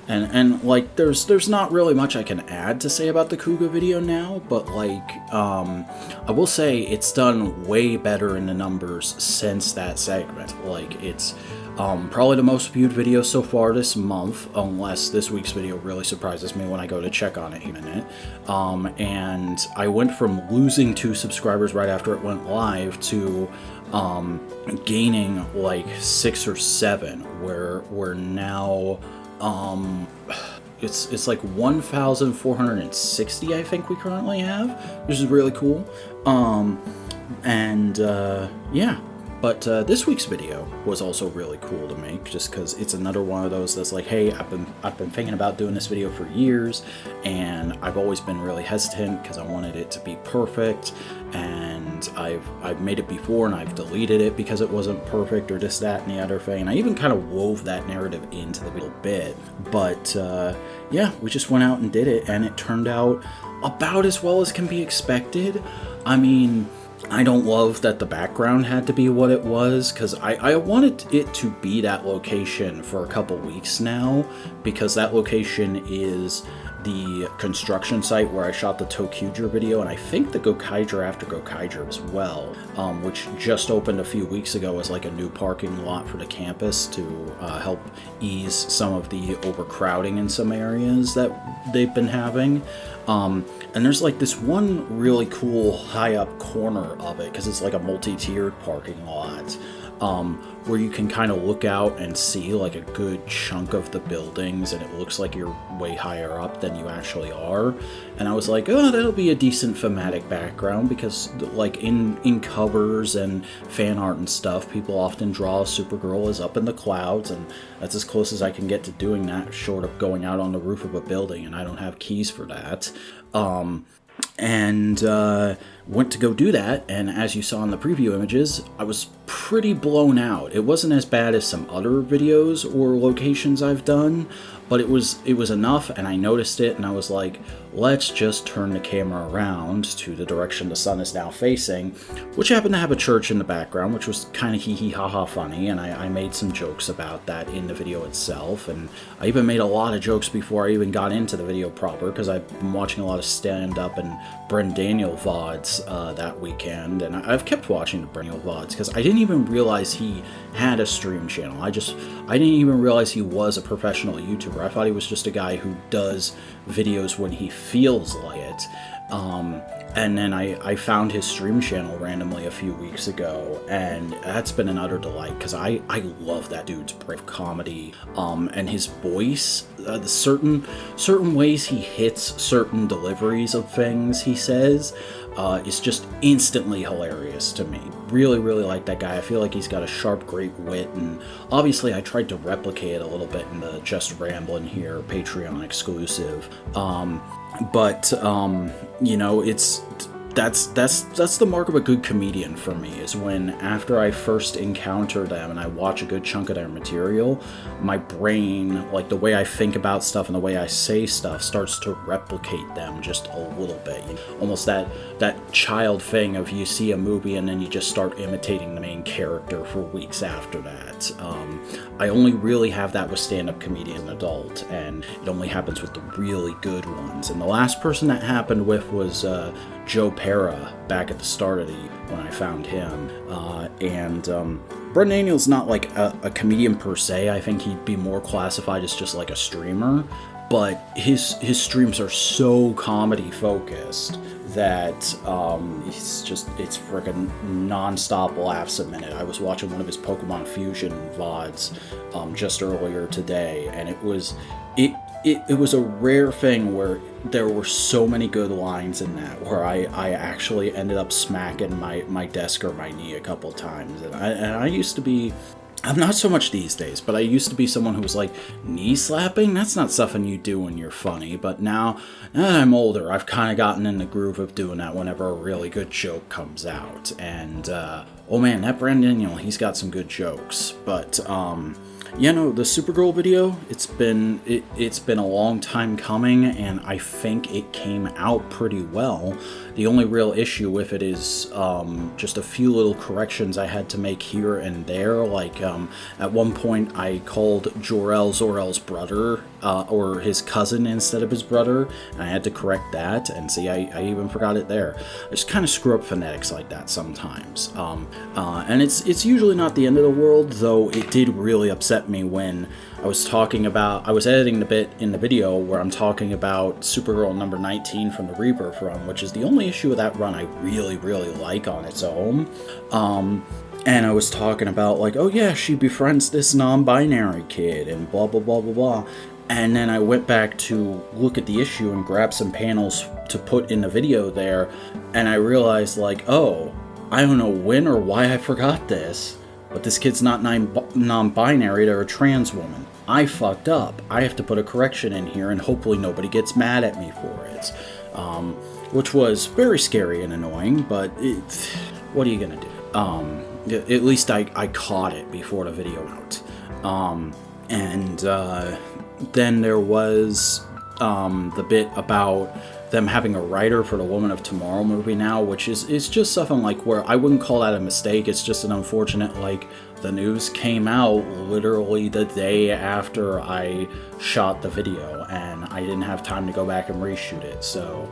And like, there's not really much I can add to say about the Kuga video now, but like, I will say it's done way better in the numbers since that segment. Like, it's probably the most viewed video so far this month, unless this week's video really surprises me when I go to check on it in a minute. And I went from losing 2 subscribers right after it went live to gaining like 6 or 7, where we're now it's like 1,460 I think we currently have, which is really cool. Yeah. But this week's video was also really cool to make, just because it's another one of those that's like, hey, I've been thinking about doing this video for years, and I've always been really hesitant because I wanted it to be perfect, and I've made it before and I've deleted it because it wasn't perfect or this, that, and the other thing. And I even kind of wove that narrative into the little bit. But yeah, we just went out and did it, and it turned out about as well as can be expected. I mean, I don't love that the background had to be what it was, because I wanted it to be that location for a couple weeks now, because that location is the construction site where I shot the Tokuger video, and I think the Gokaiger after Gokaiger as well, which just opened a few weeks ago as like a new parking lot for the campus to help ease some of the overcrowding in some areas that they've been having. And there's like this one really cool high up corner of it, because it's like a multi-tiered parking lot, where you can kind of look out and see like a good chunk of the buildings, and it looks like you're way higher up than you actually are. And I was like, oh, that'll be a decent thematic background, because like in covers and fan art and stuff, people often draw Supergirl as up in the clouds, and that's as close as I can get to doing that, short of going out on the roof of a building, and I don't have keys for that. Went to go do that, and as you saw in the preview images, I was pretty blown out. It wasn't as bad as some other videos or locations I've done, but it was enough, and I noticed it, and I was like, let's just turn the camera around to the direction the sun is now facing, which happened to have a church in the background, which was kind of hee-hee-ha-ha funny, and I made some jokes about that in the video itself, and I even made a lot of jokes before I even got into the video proper, because I've been watching a lot of stand-up and Bren Daniel VODs that weekend, and I've kept watching the Bren Daniel VODs, because I didn't even realize he had a stream channel. I didn't even realize he was a professional YouTuber. I thought he was just a guy who does videos when he feels like it. And then I found his stream channel randomly a few weeks ago, and that's been an utter delight, because I love that dude's brave comedy, and his voice, the certain ways he hits certain deliveries of things he says, is just instantly hilarious to me. Really, really like that guy. I feel like he's got a sharp, great wit, and obviously I tried to replicate it a little bit in the Just Ramblin' Here Patreon exclusive. You know, that's the mark of a good comedian for me, is when after I first encounter them and I watch a good chunk of their material, my brain, like the way I think about stuff and the way I say stuff, starts to replicate them just a little bit. You know, almost that child thing of you see a movie and then you just start imitating the main character for weeks after that. I only really have that with stand-up comedian adult, and it only happens with the really good ones. And the last person that happened with was Joe Pera back at the start of when I found him. Bren Daniel's not like a comedian per se. I think he'd be more classified as just like a streamer, but his streams are so comedy focused that it's freaking non-stop laughs a minute. I was watching one of his Pokemon Fusion VODs just earlier today, and it was a rare thing where there were so many good lines in that where I actually ended up smacking my desk or my knee a couple times. And I used to be, I'm not so much these days, but I used to be someone who was like, knee slapping? That's not something you do when you're funny. But now that I'm older, I've kind of gotten in the groove of doing that whenever a really good joke comes out. And, oh man, that Brandon, he's got some good jokes. But, the Supergirl video, it's been a long time coming, and I think it came out pretty well. The only real issue with it is just a few little corrections I had to make here and there. Like, at one point I called Jor-El Zor-El's brother, or his cousin instead of his brother, and I had to correct that, and see, I even forgot it there. I just kind of screw up phonetics like that sometimes. And it's usually not the end of the world, though it did really upset me when I was editing the bit in the video where I'm talking about Supergirl number 19 from the Rebirth run, which is the only issue of that run I really, really like on its own. And I was talking about, like, oh yeah, she befriends this non-binary kid, and blah, blah, blah, blah, blah. And then I went back to look at the issue and grab some panels to put in the video there, and I realized, like, oh, I don't know when or why I forgot this, but this kid's not non-binary, they're a trans woman. I fucked up. I have to put a correction in here, and hopefully nobody gets mad at me for it. Which was very scary and annoying, but what are you gonna do? At least I caught it before the video out. Then there was the bit about them having a writer for the Woman of Tomorrow movie now, which is just something like where I wouldn't call that a mistake. It's just an unfortunate, like, the news came out literally the day after I shot the video, and I didn't have time to go back and reshoot it. So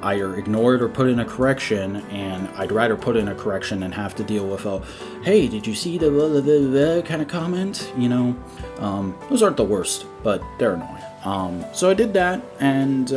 either ignore it or put in a correction, and I'd rather put in a correction than have to deal with a, hey, did you see the blah, blah, blah, blah kind of comment? Those aren't the worst, but they're annoying. So I did that, and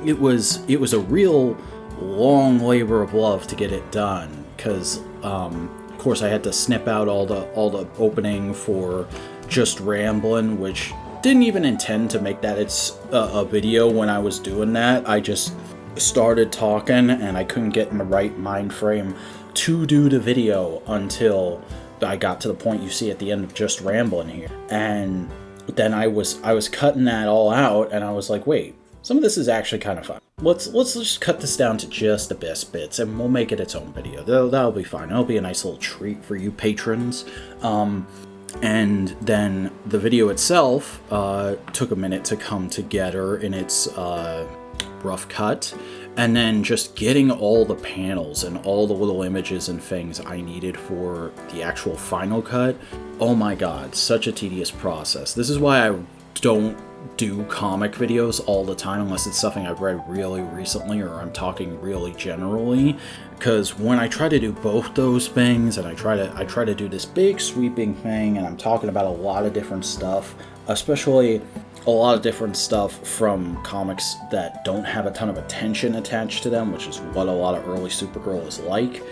it was a real long labor of love to get it done, because of course I had to snip out all the opening for Just Ramblin', which didn't even intend to make that it's a video when I was doing that. I just started talking and I couldn't get in the right mind frame to do the video until I got to the point you see at the end of Just Ramblin' here. And then I was cutting that all out, and I was like, wait, some of this is actually kind of fun. Let's just cut this down to just the best bits, and we'll make it its own video. That'll be fine. It'll be a nice little treat for you patrons. And then the video itself took a minute to come together in its rough cut, and then just getting all the panels and all the little images and things I needed for the actual final cut. Oh my god, such a tedious process. This is why I don't do comic videos all the time unless it's something I've read really recently or I'm talking really generally, because when I try to do both those things and I try to do this big sweeping thing and I'm talking about a lot of different stuff, especially a lot of different stuff from comics that don't have a ton of attention attached to them, which is what a lot of early Supergirl is like,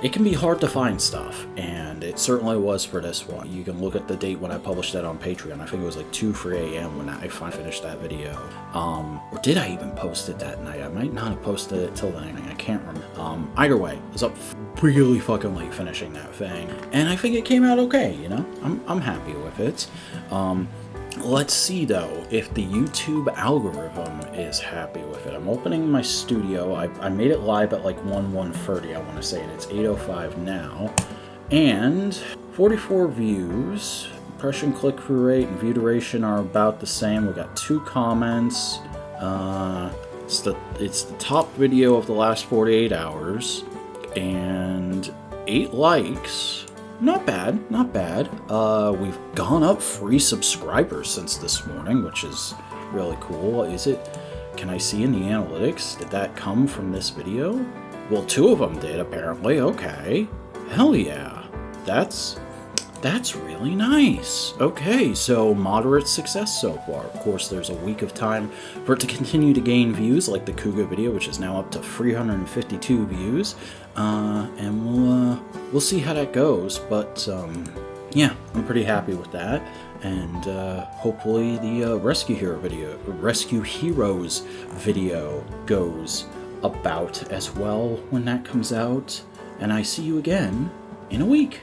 it can be hard to find stuff, and it certainly was for this one. You can look at the date when I published that on Patreon. I think it was like 2-3 a.m. when I finally finished that video. Or did I even post it that night? I might not have posted it till then. I can't remember. Either way, I was up really fucking late finishing that thing, and I think it came out okay, I'm happy with it. Let's see, though, if the YouTube algorithm is happy with it. I'm opening my studio. I made it live at like 1:30, I want to say, and it's 8:05 now. And 44 views. Impression, click-through rate, and view duration are about the same. We've got 2 comments. It's the top video of the last 48 hours. And 8 likes. Not bad, not bad. We've gone up 3 subscribers since this morning, which is really cool. Can I see in the analytics? Did that come from this video? Well, 2 of them did, apparently. Okay. Hell yeah. That's really nice. Okay, so moderate success so far. Of course, there's a week of time for it to continue to gain views, like the Kuga video, which is now up to 352 views. And we'll see how that goes. But yeah, I'm pretty happy with that. And hopefully the Rescue Heroes video goes about as well when that comes out. And I see you again in a week.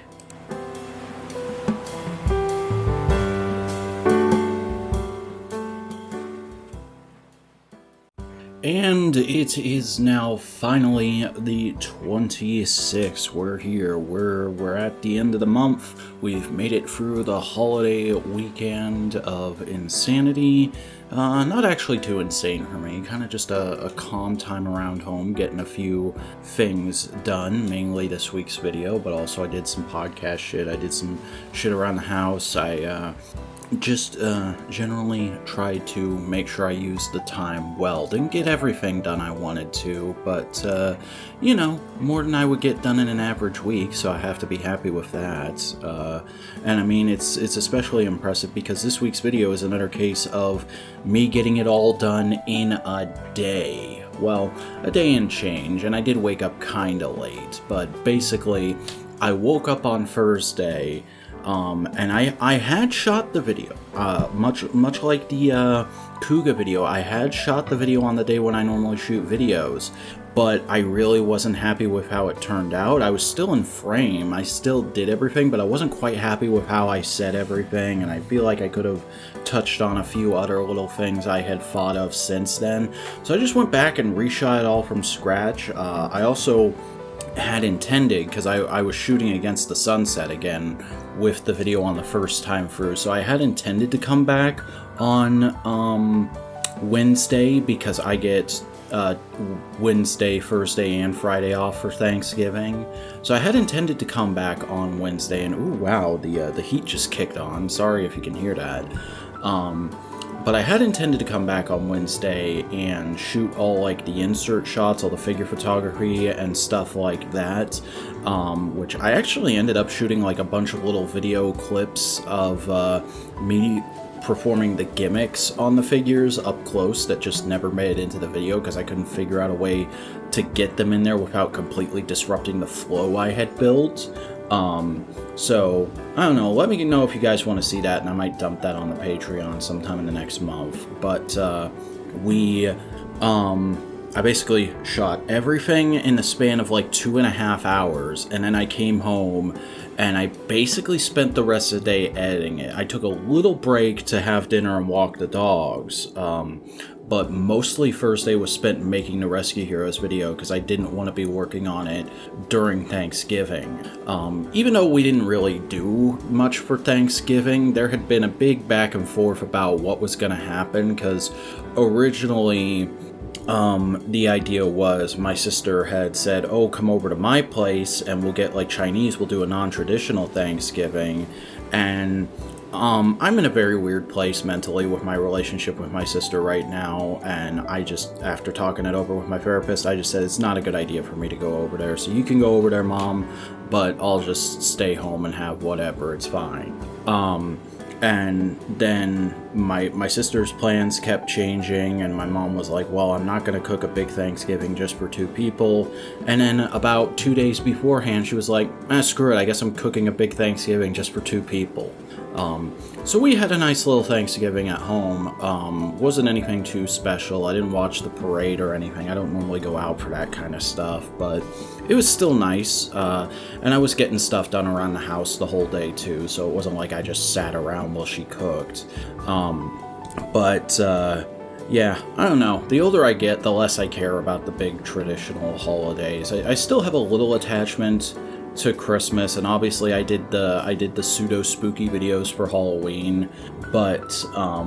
And it is now finally the 26th. We're here. We're at the end of the month. We've made it through the holiday weekend of insanity. Not actually too insane for me. Kind of just a calm time around home, getting a few things done. Mainly this week's video, but also I did some podcast shit. I did some shit around the house. I just generally tried to make sure I used the time well. Didn't get everything done I wanted to, but you know, more than I would get done in an average week, so I have to be happy with that. And I mean, it's especially impressive because this week's video is another case of me getting it all done in a day. Well, a day and change, and I did wake up kinda late, but basically I woke up on Thursday. And I had shot the video, much like the Cougar video. I had shot the video on the day when I normally shoot videos, but I really wasn't happy with how it turned out. I was still in frame, I still did everything, but I wasn't quite happy with how I said everything, and I feel like I could have touched on a few other little things I had thought of since then. So I just went back and reshot it all from scratch. I also had intended, because I was shooting against the sunset again with the video on the first time through, so I had intended to come back on Wednesday, because I get Wednesday, Thursday, and Friday off for Thanksgiving. So I had intended to come back on Wednesday, and ooh wow, the heat just kicked on. Sorry if you can hear that. But I had intended to come back on Wednesday and shoot all like the insert shots, all the figure photography and stuff like that, which I actually ended up shooting like a bunch of little video clips of me performing the gimmicks on the figures up close that just never made it into the video because I couldn't figure out a way to get them in there without completely disrupting the flow I had built. So, I don't know, let me know if you guys want to see that, and I might dump that on the Patreon sometime in the next month. But, I basically shot everything in the span of like 2.5 hours, and then I came home, and I basically spent the rest of the day editing it. I took a little break to have dinner and walk the dogs, but mostly Thursday was spent making the Rescue Heroes video because I didn't want to be working on it during Thanksgiving. Even though we didn't really do much for Thanksgiving, there had been a big back and forth about what was going to happen, because originally the idea was my sister had said, oh, come over to my place and we'll get like Chinese, we'll do a non-traditional Thanksgiving. And I'm in a very weird place mentally with my relationship with my sister right now, and I just, after talking it over with my therapist, I just said it's not a good idea for me to go over there. So you can go over there, Mom, but I'll just stay home and have whatever, it's fine. And then my sister's plans kept changing, and my mom was like, well, I'm not going to cook a big Thanksgiving just for 2 people. And then about 2 days beforehand, she was like, screw it, I guess I'm cooking a big Thanksgiving just for 2 people. So we had a nice little Thanksgiving at home. Wasn't anything too special. I didn't watch the parade or anything. I don't normally go out for that kind of stuff, but it was still nice. And I was getting stuff done around the house the whole day too, so it wasn't like I just sat around while she cooked. Yeah, I don't know. The older I get, the less I care about the big traditional holidays. I still have a little attachment to Christmas, and obviously I did the pseudo spooky videos for Halloween, but I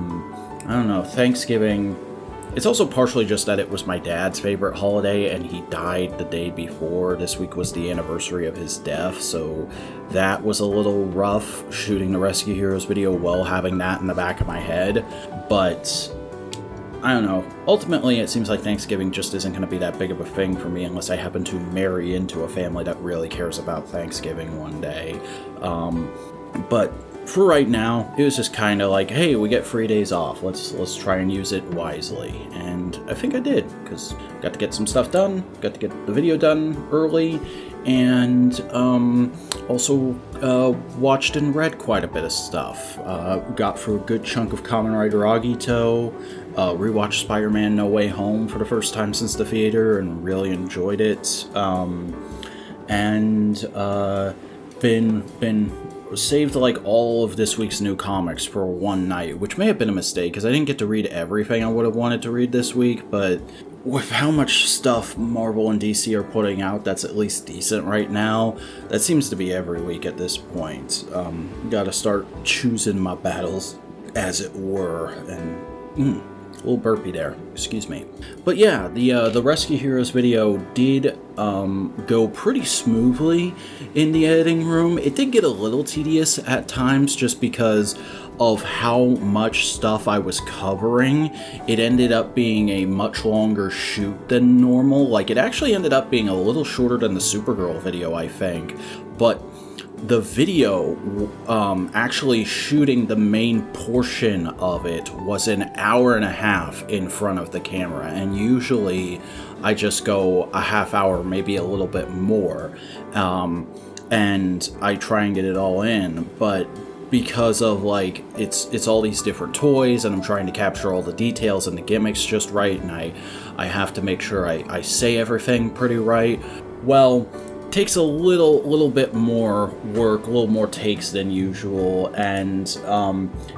don't know, Thanksgiving, it's also partially just that it was my dad's favorite holiday and he died the day before. This week was the anniversary of his death, so that was a little rough shooting the Rescue Heroes video while having that in the back of my head. But I don't know. Ultimately, it seems like Thanksgiving just isn't going to be that big of a thing for me unless I happen to marry into a family that really cares about Thanksgiving one day. But for right now, it was just kind of like, hey, we get 3 days off. Let's try and use it wisely. And I think I did, because got to get some stuff done, got to get the video done early, and also watched and read quite a bit of stuff. Got through a good chunk of Kamen Rider Agito, rewatched Spider-Man No Way Home for the first time since the theater, and really enjoyed it. Been saved like all of this week's new comics for one night, which may have been a mistake because I didn't get to read everything I would have wanted to read this week, but with how much stuff Marvel and DC are putting out that's at least decent right now, that seems to be every week at this point. Gotta start choosing my battles, as it were, and a little burpy there, excuse me. But yeah, the Rescue Heroes video did go pretty smoothly in the editing room. It did get a little tedious at times just because of how much stuff I was covering. It ended up being a much longer shoot than normal. Like, it actually ended up being a little shorter than the Supergirl video, I think. But the video, actually shooting the main portion of it, was an hour and a half in front of the camera, and usually I just go a half hour, maybe a little bit more, and I try and get it all in, but because of, like, it's all these different toys, and I'm trying to capture all the details and the gimmicks just right, and I have to make sure I say everything pretty right, well, takes a little bit more work, a little more takes than usual, and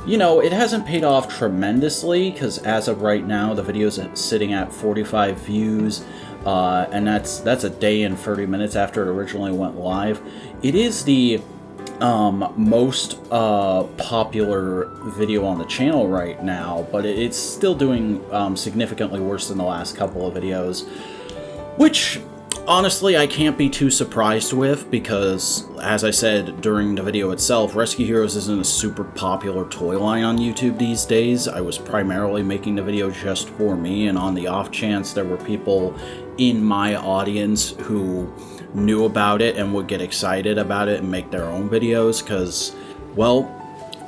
you know, it hasn't paid off tremendously because as of right now the video's sitting at 45 views, and that's a day and 30 minutes after it originally went live. It is the most popular video on the channel right now, but it's still doing significantly worse than the last couple of videos, which honestly, I can't be too surprised with, because, as I said during the video itself, Rescue Heroes isn't a super popular toy line on YouTube these days. I was primarily making the video just for me, and on the off chance there were people in my audience who knew about it and would get excited about it and make their own videos, because, well,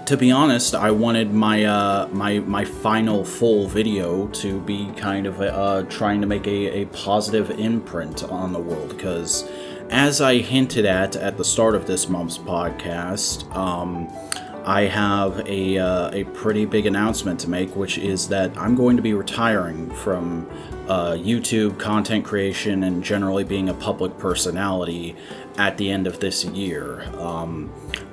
to be honest, I wanted my my final full video to be kind of trying to make a positive imprint on the world, because as I hinted at the start of this month's podcast, I have a pretty big announcement to make, which is that I'm going to be retiring from YouTube content creation and generally being a public personality at the end of this year.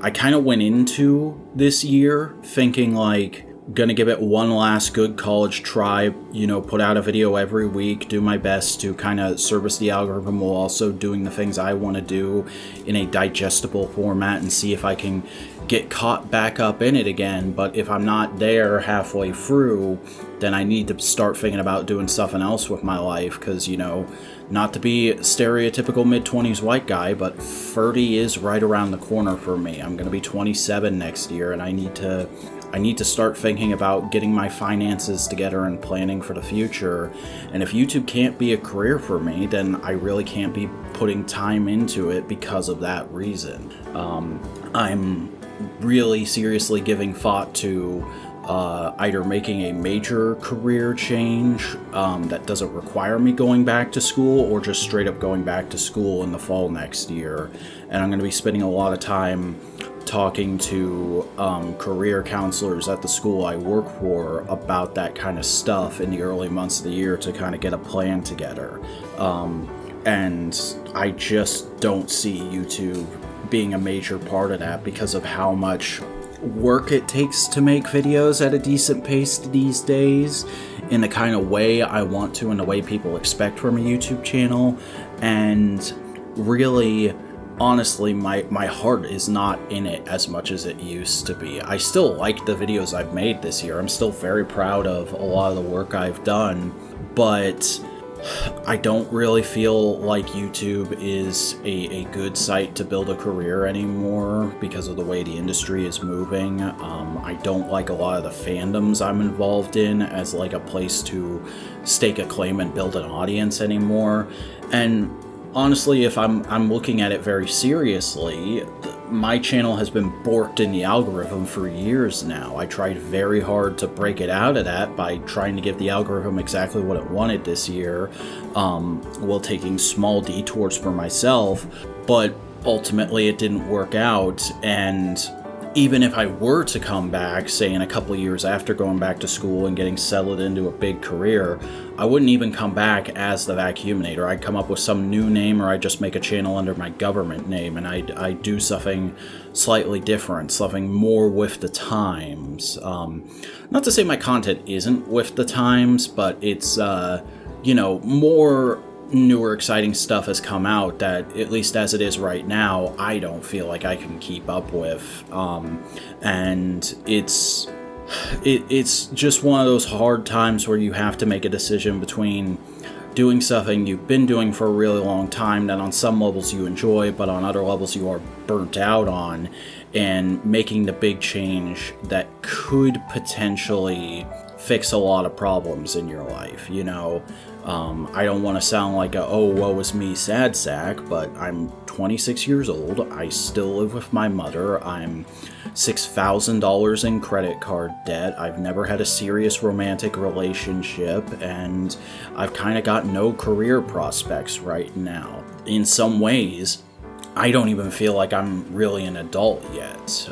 I kind of went into this year thinking, like, gonna give it one last good college try, you know, put out a video every week, do my best to kind of service the algorithm while also doing the things I want to do in a digestible format, and see if I can get caught back up in it again. But if I'm not there halfway through, then I need to start thinking about doing something else with my life, because, you know, not to be stereotypical mid-20s white guy, but 30 is right around the corner for me. I'm going to be 27 next year, and I need to start thinking about getting my finances together and planning for the future. And if YouTube can't be a career for me, then I really can't be putting time into it because of that reason. I'm really seriously giving thought to either making a major career change that doesn't require me going back to school, or just straight up going back to school in the fall next year. And I'm going to be spending a lot of time talking to career counselors at the school I work for about that kind of stuff in the early months of the year to kind of get a plan together. And I just don't see YouTube being a major part of that because of how much work it takes to make videos at a decent pace these days, in the kind of way I want to, and the way people expect from a YouTube channel. And really, honestly, my heart is not in it as much as it used to be. I still like the videos I've made this year. I'm still very proud of a lot of the work I've done, but I don't really feel like YouTube is a good site to build a career anymore because of the way the industry is moving. I don't like a lot of the fandoms I'm involved in as like a place to stake a claim and build an audience anymore. And honestly, if I'm looking at it very seriously, my channel has been borked in the algorithm for years now. I tried very hard to break it out of that by trying to give the algorithm exactly what it wanted this year, while taking small detours for myself, but ultimately it didn't work out. And even if I were to come back, say in a couple of years after going back to school and getting settled into a big career, I wouldn't even come back as the Vacuuminator. I'd come up with some new name, or I'd just make a channel under my government name, and I'd do something slightly different, something more with the times. Not to say my content isn't with the times, but it's, more newer, exciting stuff has come out that, at least as it is right now, I don't feel like I can keep up with. And it's just one of those hard times where you have to make a decision between doing something you've been doing for a really long time that on some levels you enjoy, but on other levels you are burnt out on, and making the big change that could potentially fix a lot of problems in your life, I don't want to sound like a, oh, woe is me sad sack, but I'm 26 years old. I still live with my mother. I'm $6,000 in credit card debt. I've never had a serious romantic relationship, and I've kind of got no career prospects right now. In some ways, I don't even feel like I'm really an adult yet.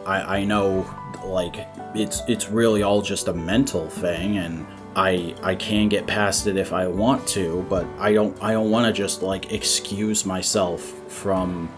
I know, like, it's really all just a mental thing, and I can get past it if I want to, but I don't want to just, like, excuse myself from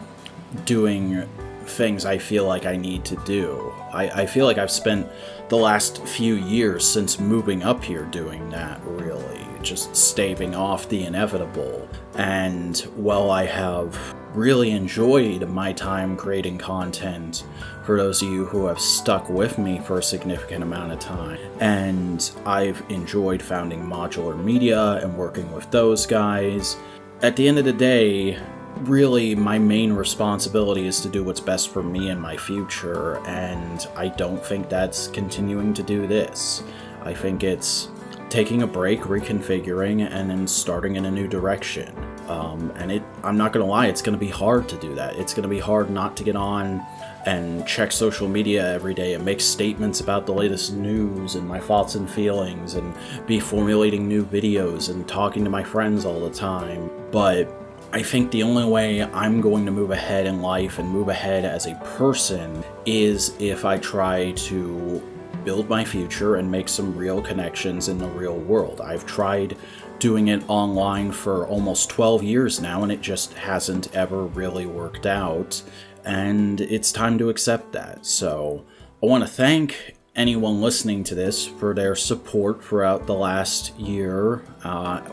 doing things I feel like I need to do. I feel like I've spent the last few years since moving up here doing that, really, just staving off the inevitable. And while I have really enjoyed my time creating content, for those of you who have stuck with me for a significant amount of time, and I've enjoyed founding Modular Media and working with those guys, at the end of the day, really my main responsibility is to do what's best for me and my future, and I don't think that's continuing to do this. I think it's taking a break, reconfiguring, and then starting in a new direction. I'm not gonna lie, it's gonna be hard to do that. It's gonna be hard not to get on and check social media every day and make statements about the latest news and my thoughts and feelings, and be formulating new videos and talking to my friends all the time. But I think the only way I'm going to move ahead in life and move ahead as a person is if I try to build my future and make some real connections in the real world. I've tried doing it online for almost 12 years now, and it just hasn't ever really worked out, and it's time to accept that. So I want to thank anyone listening to this for their support throughout the last year,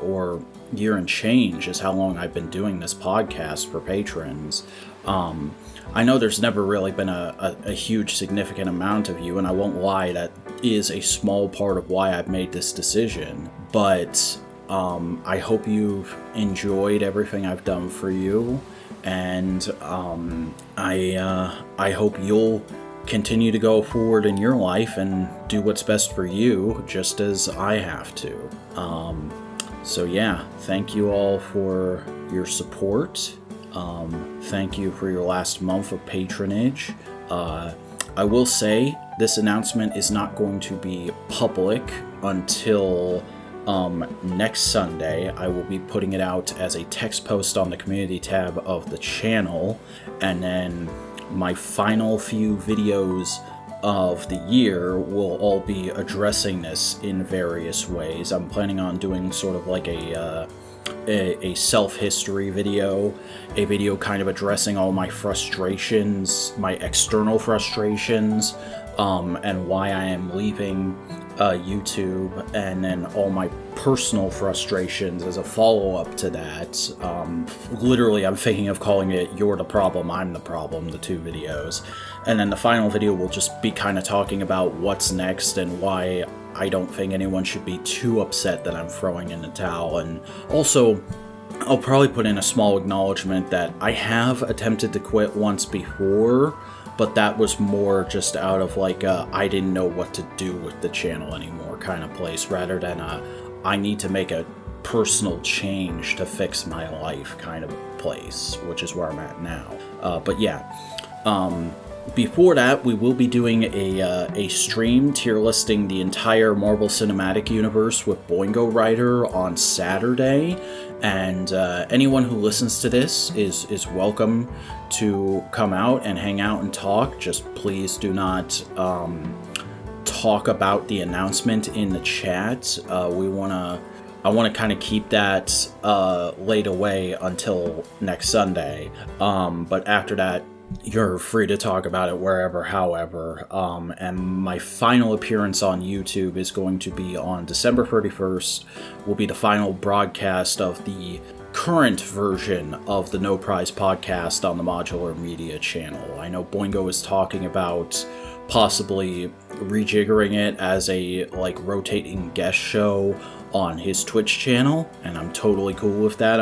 or year and change is how long I've been doing this podcast for patrons. I know there's never really been a huge significant amount of you, and I won't lie, that is a small part of why I've made this decision, but I hope you've enjoyed everything I've done for you, and I hope you'll continue to go forward in your life and do what's best for you, just as I have to. So yeah, thank you all for your support. Thank you for your last month of patronage. I will say this announcement is not going to be public until next Sunday. I will be putting it out as a text post on the community tab of the channel, and then my final few videos of the year will all be addressing this in various ways. I'm planning on doing sort of like a self-history video, a video kind of addressing all my frustrations, my external frustrations, and why I am leaving YouTube, and then all my personal frustrations as a follow-up to that. Literally, I'm thinking of calling it You're the Problem, I'm the Problem, the two videos. And then the final video will just be kind of talking about what's next and why I don't think anyone should be too upset that I'm throwing in the towel. And also, I'll probably put in a small acknowledgement that I have attempted to quit once before, but that was more just out of like I didn't know what to do with the channel anymore kind of place, rather than I need to make a personal change to fix my life kind of place, which is where I'm at now. But yeah, before that, we will be doing a stream tier listing the entire Marvel Cinematic Universe with Boingo Rider on Saturday, and anyone who listens to this is welcome to come out and hang out and talk. Just please do not talk about the announcement in the chat. I want to kind of keep that laid away until next Sunday. But after that, you're free to talk about it wherever, however. And my final appearance on YouTube is going to be on December 31st. Will be the final broadcast of the current version of the No Prize podcast on the Modular Media channel. I know Boingo is talking about possibly rejiggering it as a rotating guest show on his Twitch channel, and I'm totally cool with that.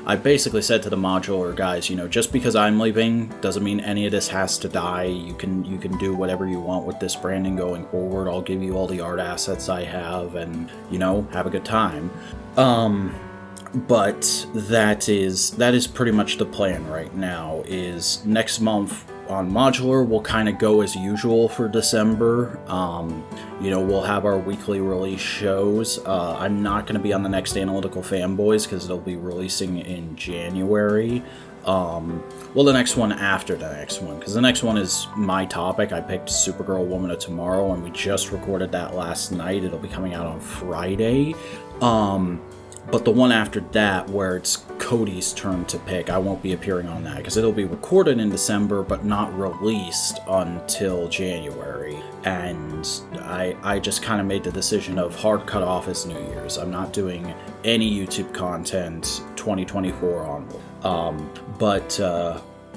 I basically said to the Modular guys, just because I'm leaving doesn't mean any of this has to die. You can do whatever you want with this branding going forward. I'll give you all the art assets I have, and have a good time. But that is pretty much the plan right now. Is next month on Modular, we'll kind of go as usual for December. We'll have our weekly release shows. I'm not going to be on the next Analytical Fanboys because it'll be releasing in January. The next one after the next one, because the next one is my topic. I picked Supergirl Woman of Tomorrow, and we just recorded that last night. It'll be coming out on Friday. But the one after that, where it's Cody's turn to pick, I won't be appearing on that because it'll be recorded in December but not released until January. And I just kind of made the decision of hard cut off is New Year's. I'm not doing any YouTube content 2024 onward.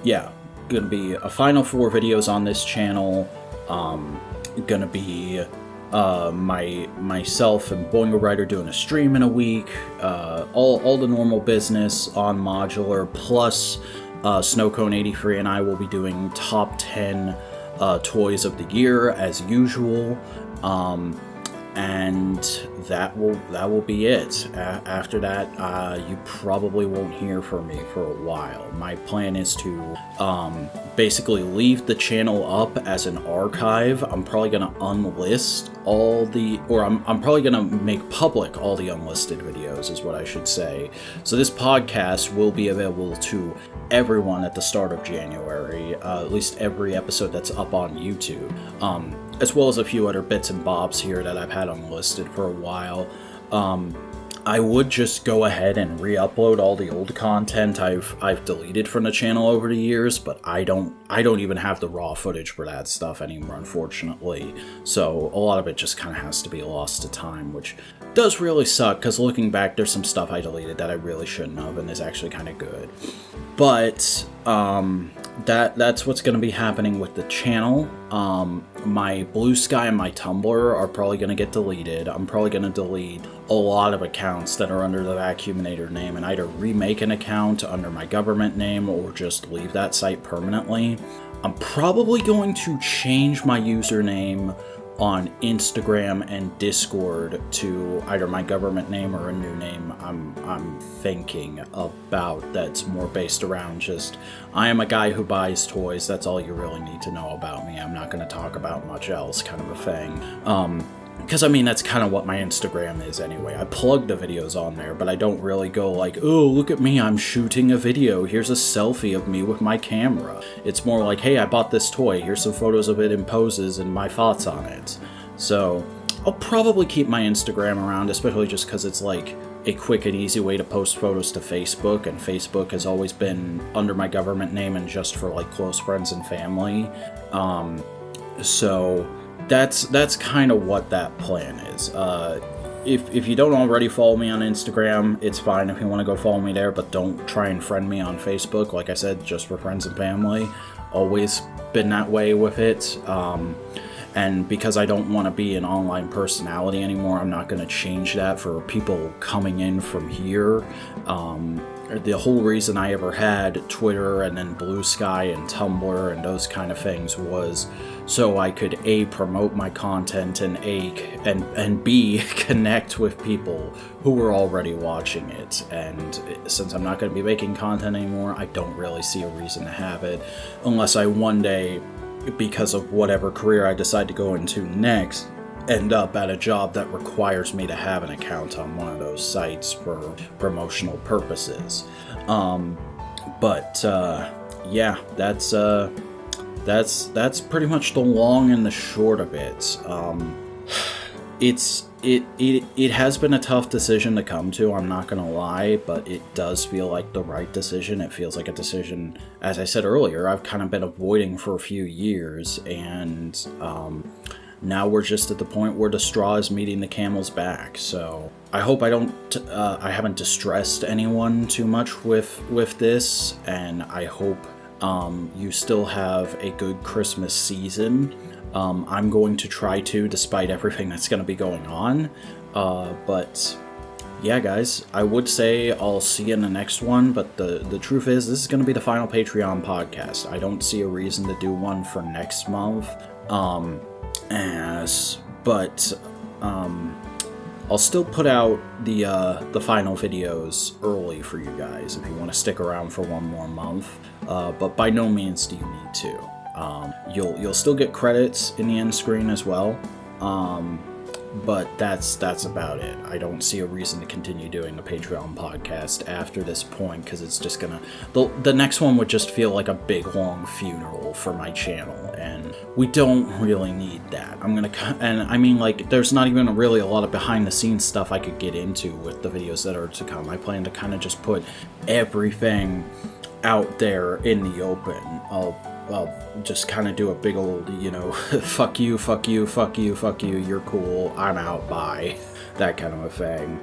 Yeah, gonna be a final 4 videos on this channel. Gonna be myself and Boingo Rider doing a stream in a week, all the normal business on Modular, plus Snowcone83 and I will be doing top 10 toys of the year as usual, and that will be it. After that, you probably won't hear from me for a while. My plan is to basically leave the channel up as an archive. I'm probably going to unlist I'm probably going to make public all the unlisted videos, is what I should say. So this podcast will be available to everyone at the start of January, at least every episode that's up on YouTube, as well as a few other bits and bobs here that I've had unlisted for a while. I would just go ahead and re-upload all the old content I've deleted from the channel over the years, but I don't even have the raw footage for that stuff anymore, unfortunately. So a lot of it just kind of has to be lost to time, which does really suck, because looking back, there's some stuff I deleted that I really shouldn't have, and is actually kind of good. But that's what's going to be happening with the channel. My Blue Sky and my Tumblr are probably going to get deleted. I'm probably going to delete a lot of accounts that are under the Vacuuminator name and either remake an account under my government name or just leave that site permanently. I'm probably going to change my username on Instagram and Discord to either my government name or a new name I'm thinking about that's more based around just, I am a guy who buys toys, that's all you really need to know about me. I'm not going to talk about much else, kind of a thing. Because, that's kind of what my Instagram is anyway. I plug the videos on there, but I don't really go like, oh, look at me, I'm shooting a video. Here's a selfie of me with my camera. It's more like, hey, I bought this toy. Here's some photos of it in poses and my thoughts on it. So I'll probably keep my Instagram around, especially just because it's like a quick and easy way to post photos to Facebook, and Facebook has always been under my government name and just for like close friends and family. So that's kind of what that plan is. If you don't already follow me on Instagram, it's fine if you want to go follow me there, but don't try and friend me on Facebook. Like I said, just for friends and family. Always been that way with it. And because I don't want to be an online personality anymore, I'm not going to change that for people coming in from here. the whole reason I ever had Twitter and then Blue Sky and Tumblr and those kind of things was so I could A, promote my content, and B, connect with people who were already watching it. And since I'm not going to be making content anymore, I don't really see a reason to have it, unless I one day, because of whatever career I decide to go into next, end up at a job that requires me to have an account on one of those sites for promotional purposes. Yeah, that's pretty much the long and the short of it. It has been a tough decision to come to, I'm not gonna lie, but it does feel like the right decision. It feels like a decision, as I said earlier, I've kind of been avoiding for a few years, and now we're just at the point where the straw is meeting the camel's back. So I hope I haven't distressed anyone too much with this, and I hope you still have a good Christmas season. I'm going to try to, despite everything that's going to be going on. But yeah, guys, I would say I'll see you in the next one, but the truth is, this is going to be the final Patreon podcast. I don't see a reason to do one for next month. I'll still put out the final videos early for you guys if you want to stick around for one more month. But by no means do you need to. You'll still get credits in the end screen as well. But that's about it. I don't see a reason to continue doing a Patreon podcast after this point, because it's just gonna... The next one would just feel like a big, long funeral for my channel, and we don't really need that. And I mean, like, there's not even really a lot of behind-the-scenes stuff I could get into with the videos that are to come. I plan to kind of just put everything out there in the open. I'll just kind of do a big old, fuck you, fuck you, fuck you, fuck you, you're cool, I'm out, bye, that kind of a thing.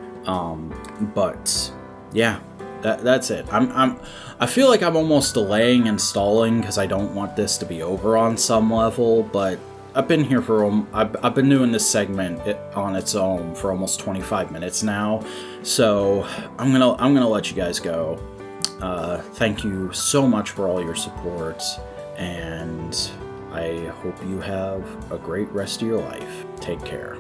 But yeah, that's it. I feel like I'm almost delaying and stalling because I don't want this to be over on some level, but I've been here I've been doing this segment on its own for almost 25 minutes now, so I'm gonna let you guys go. Thank you so much for all your support, and I hope you have a great rest of your life. Take care.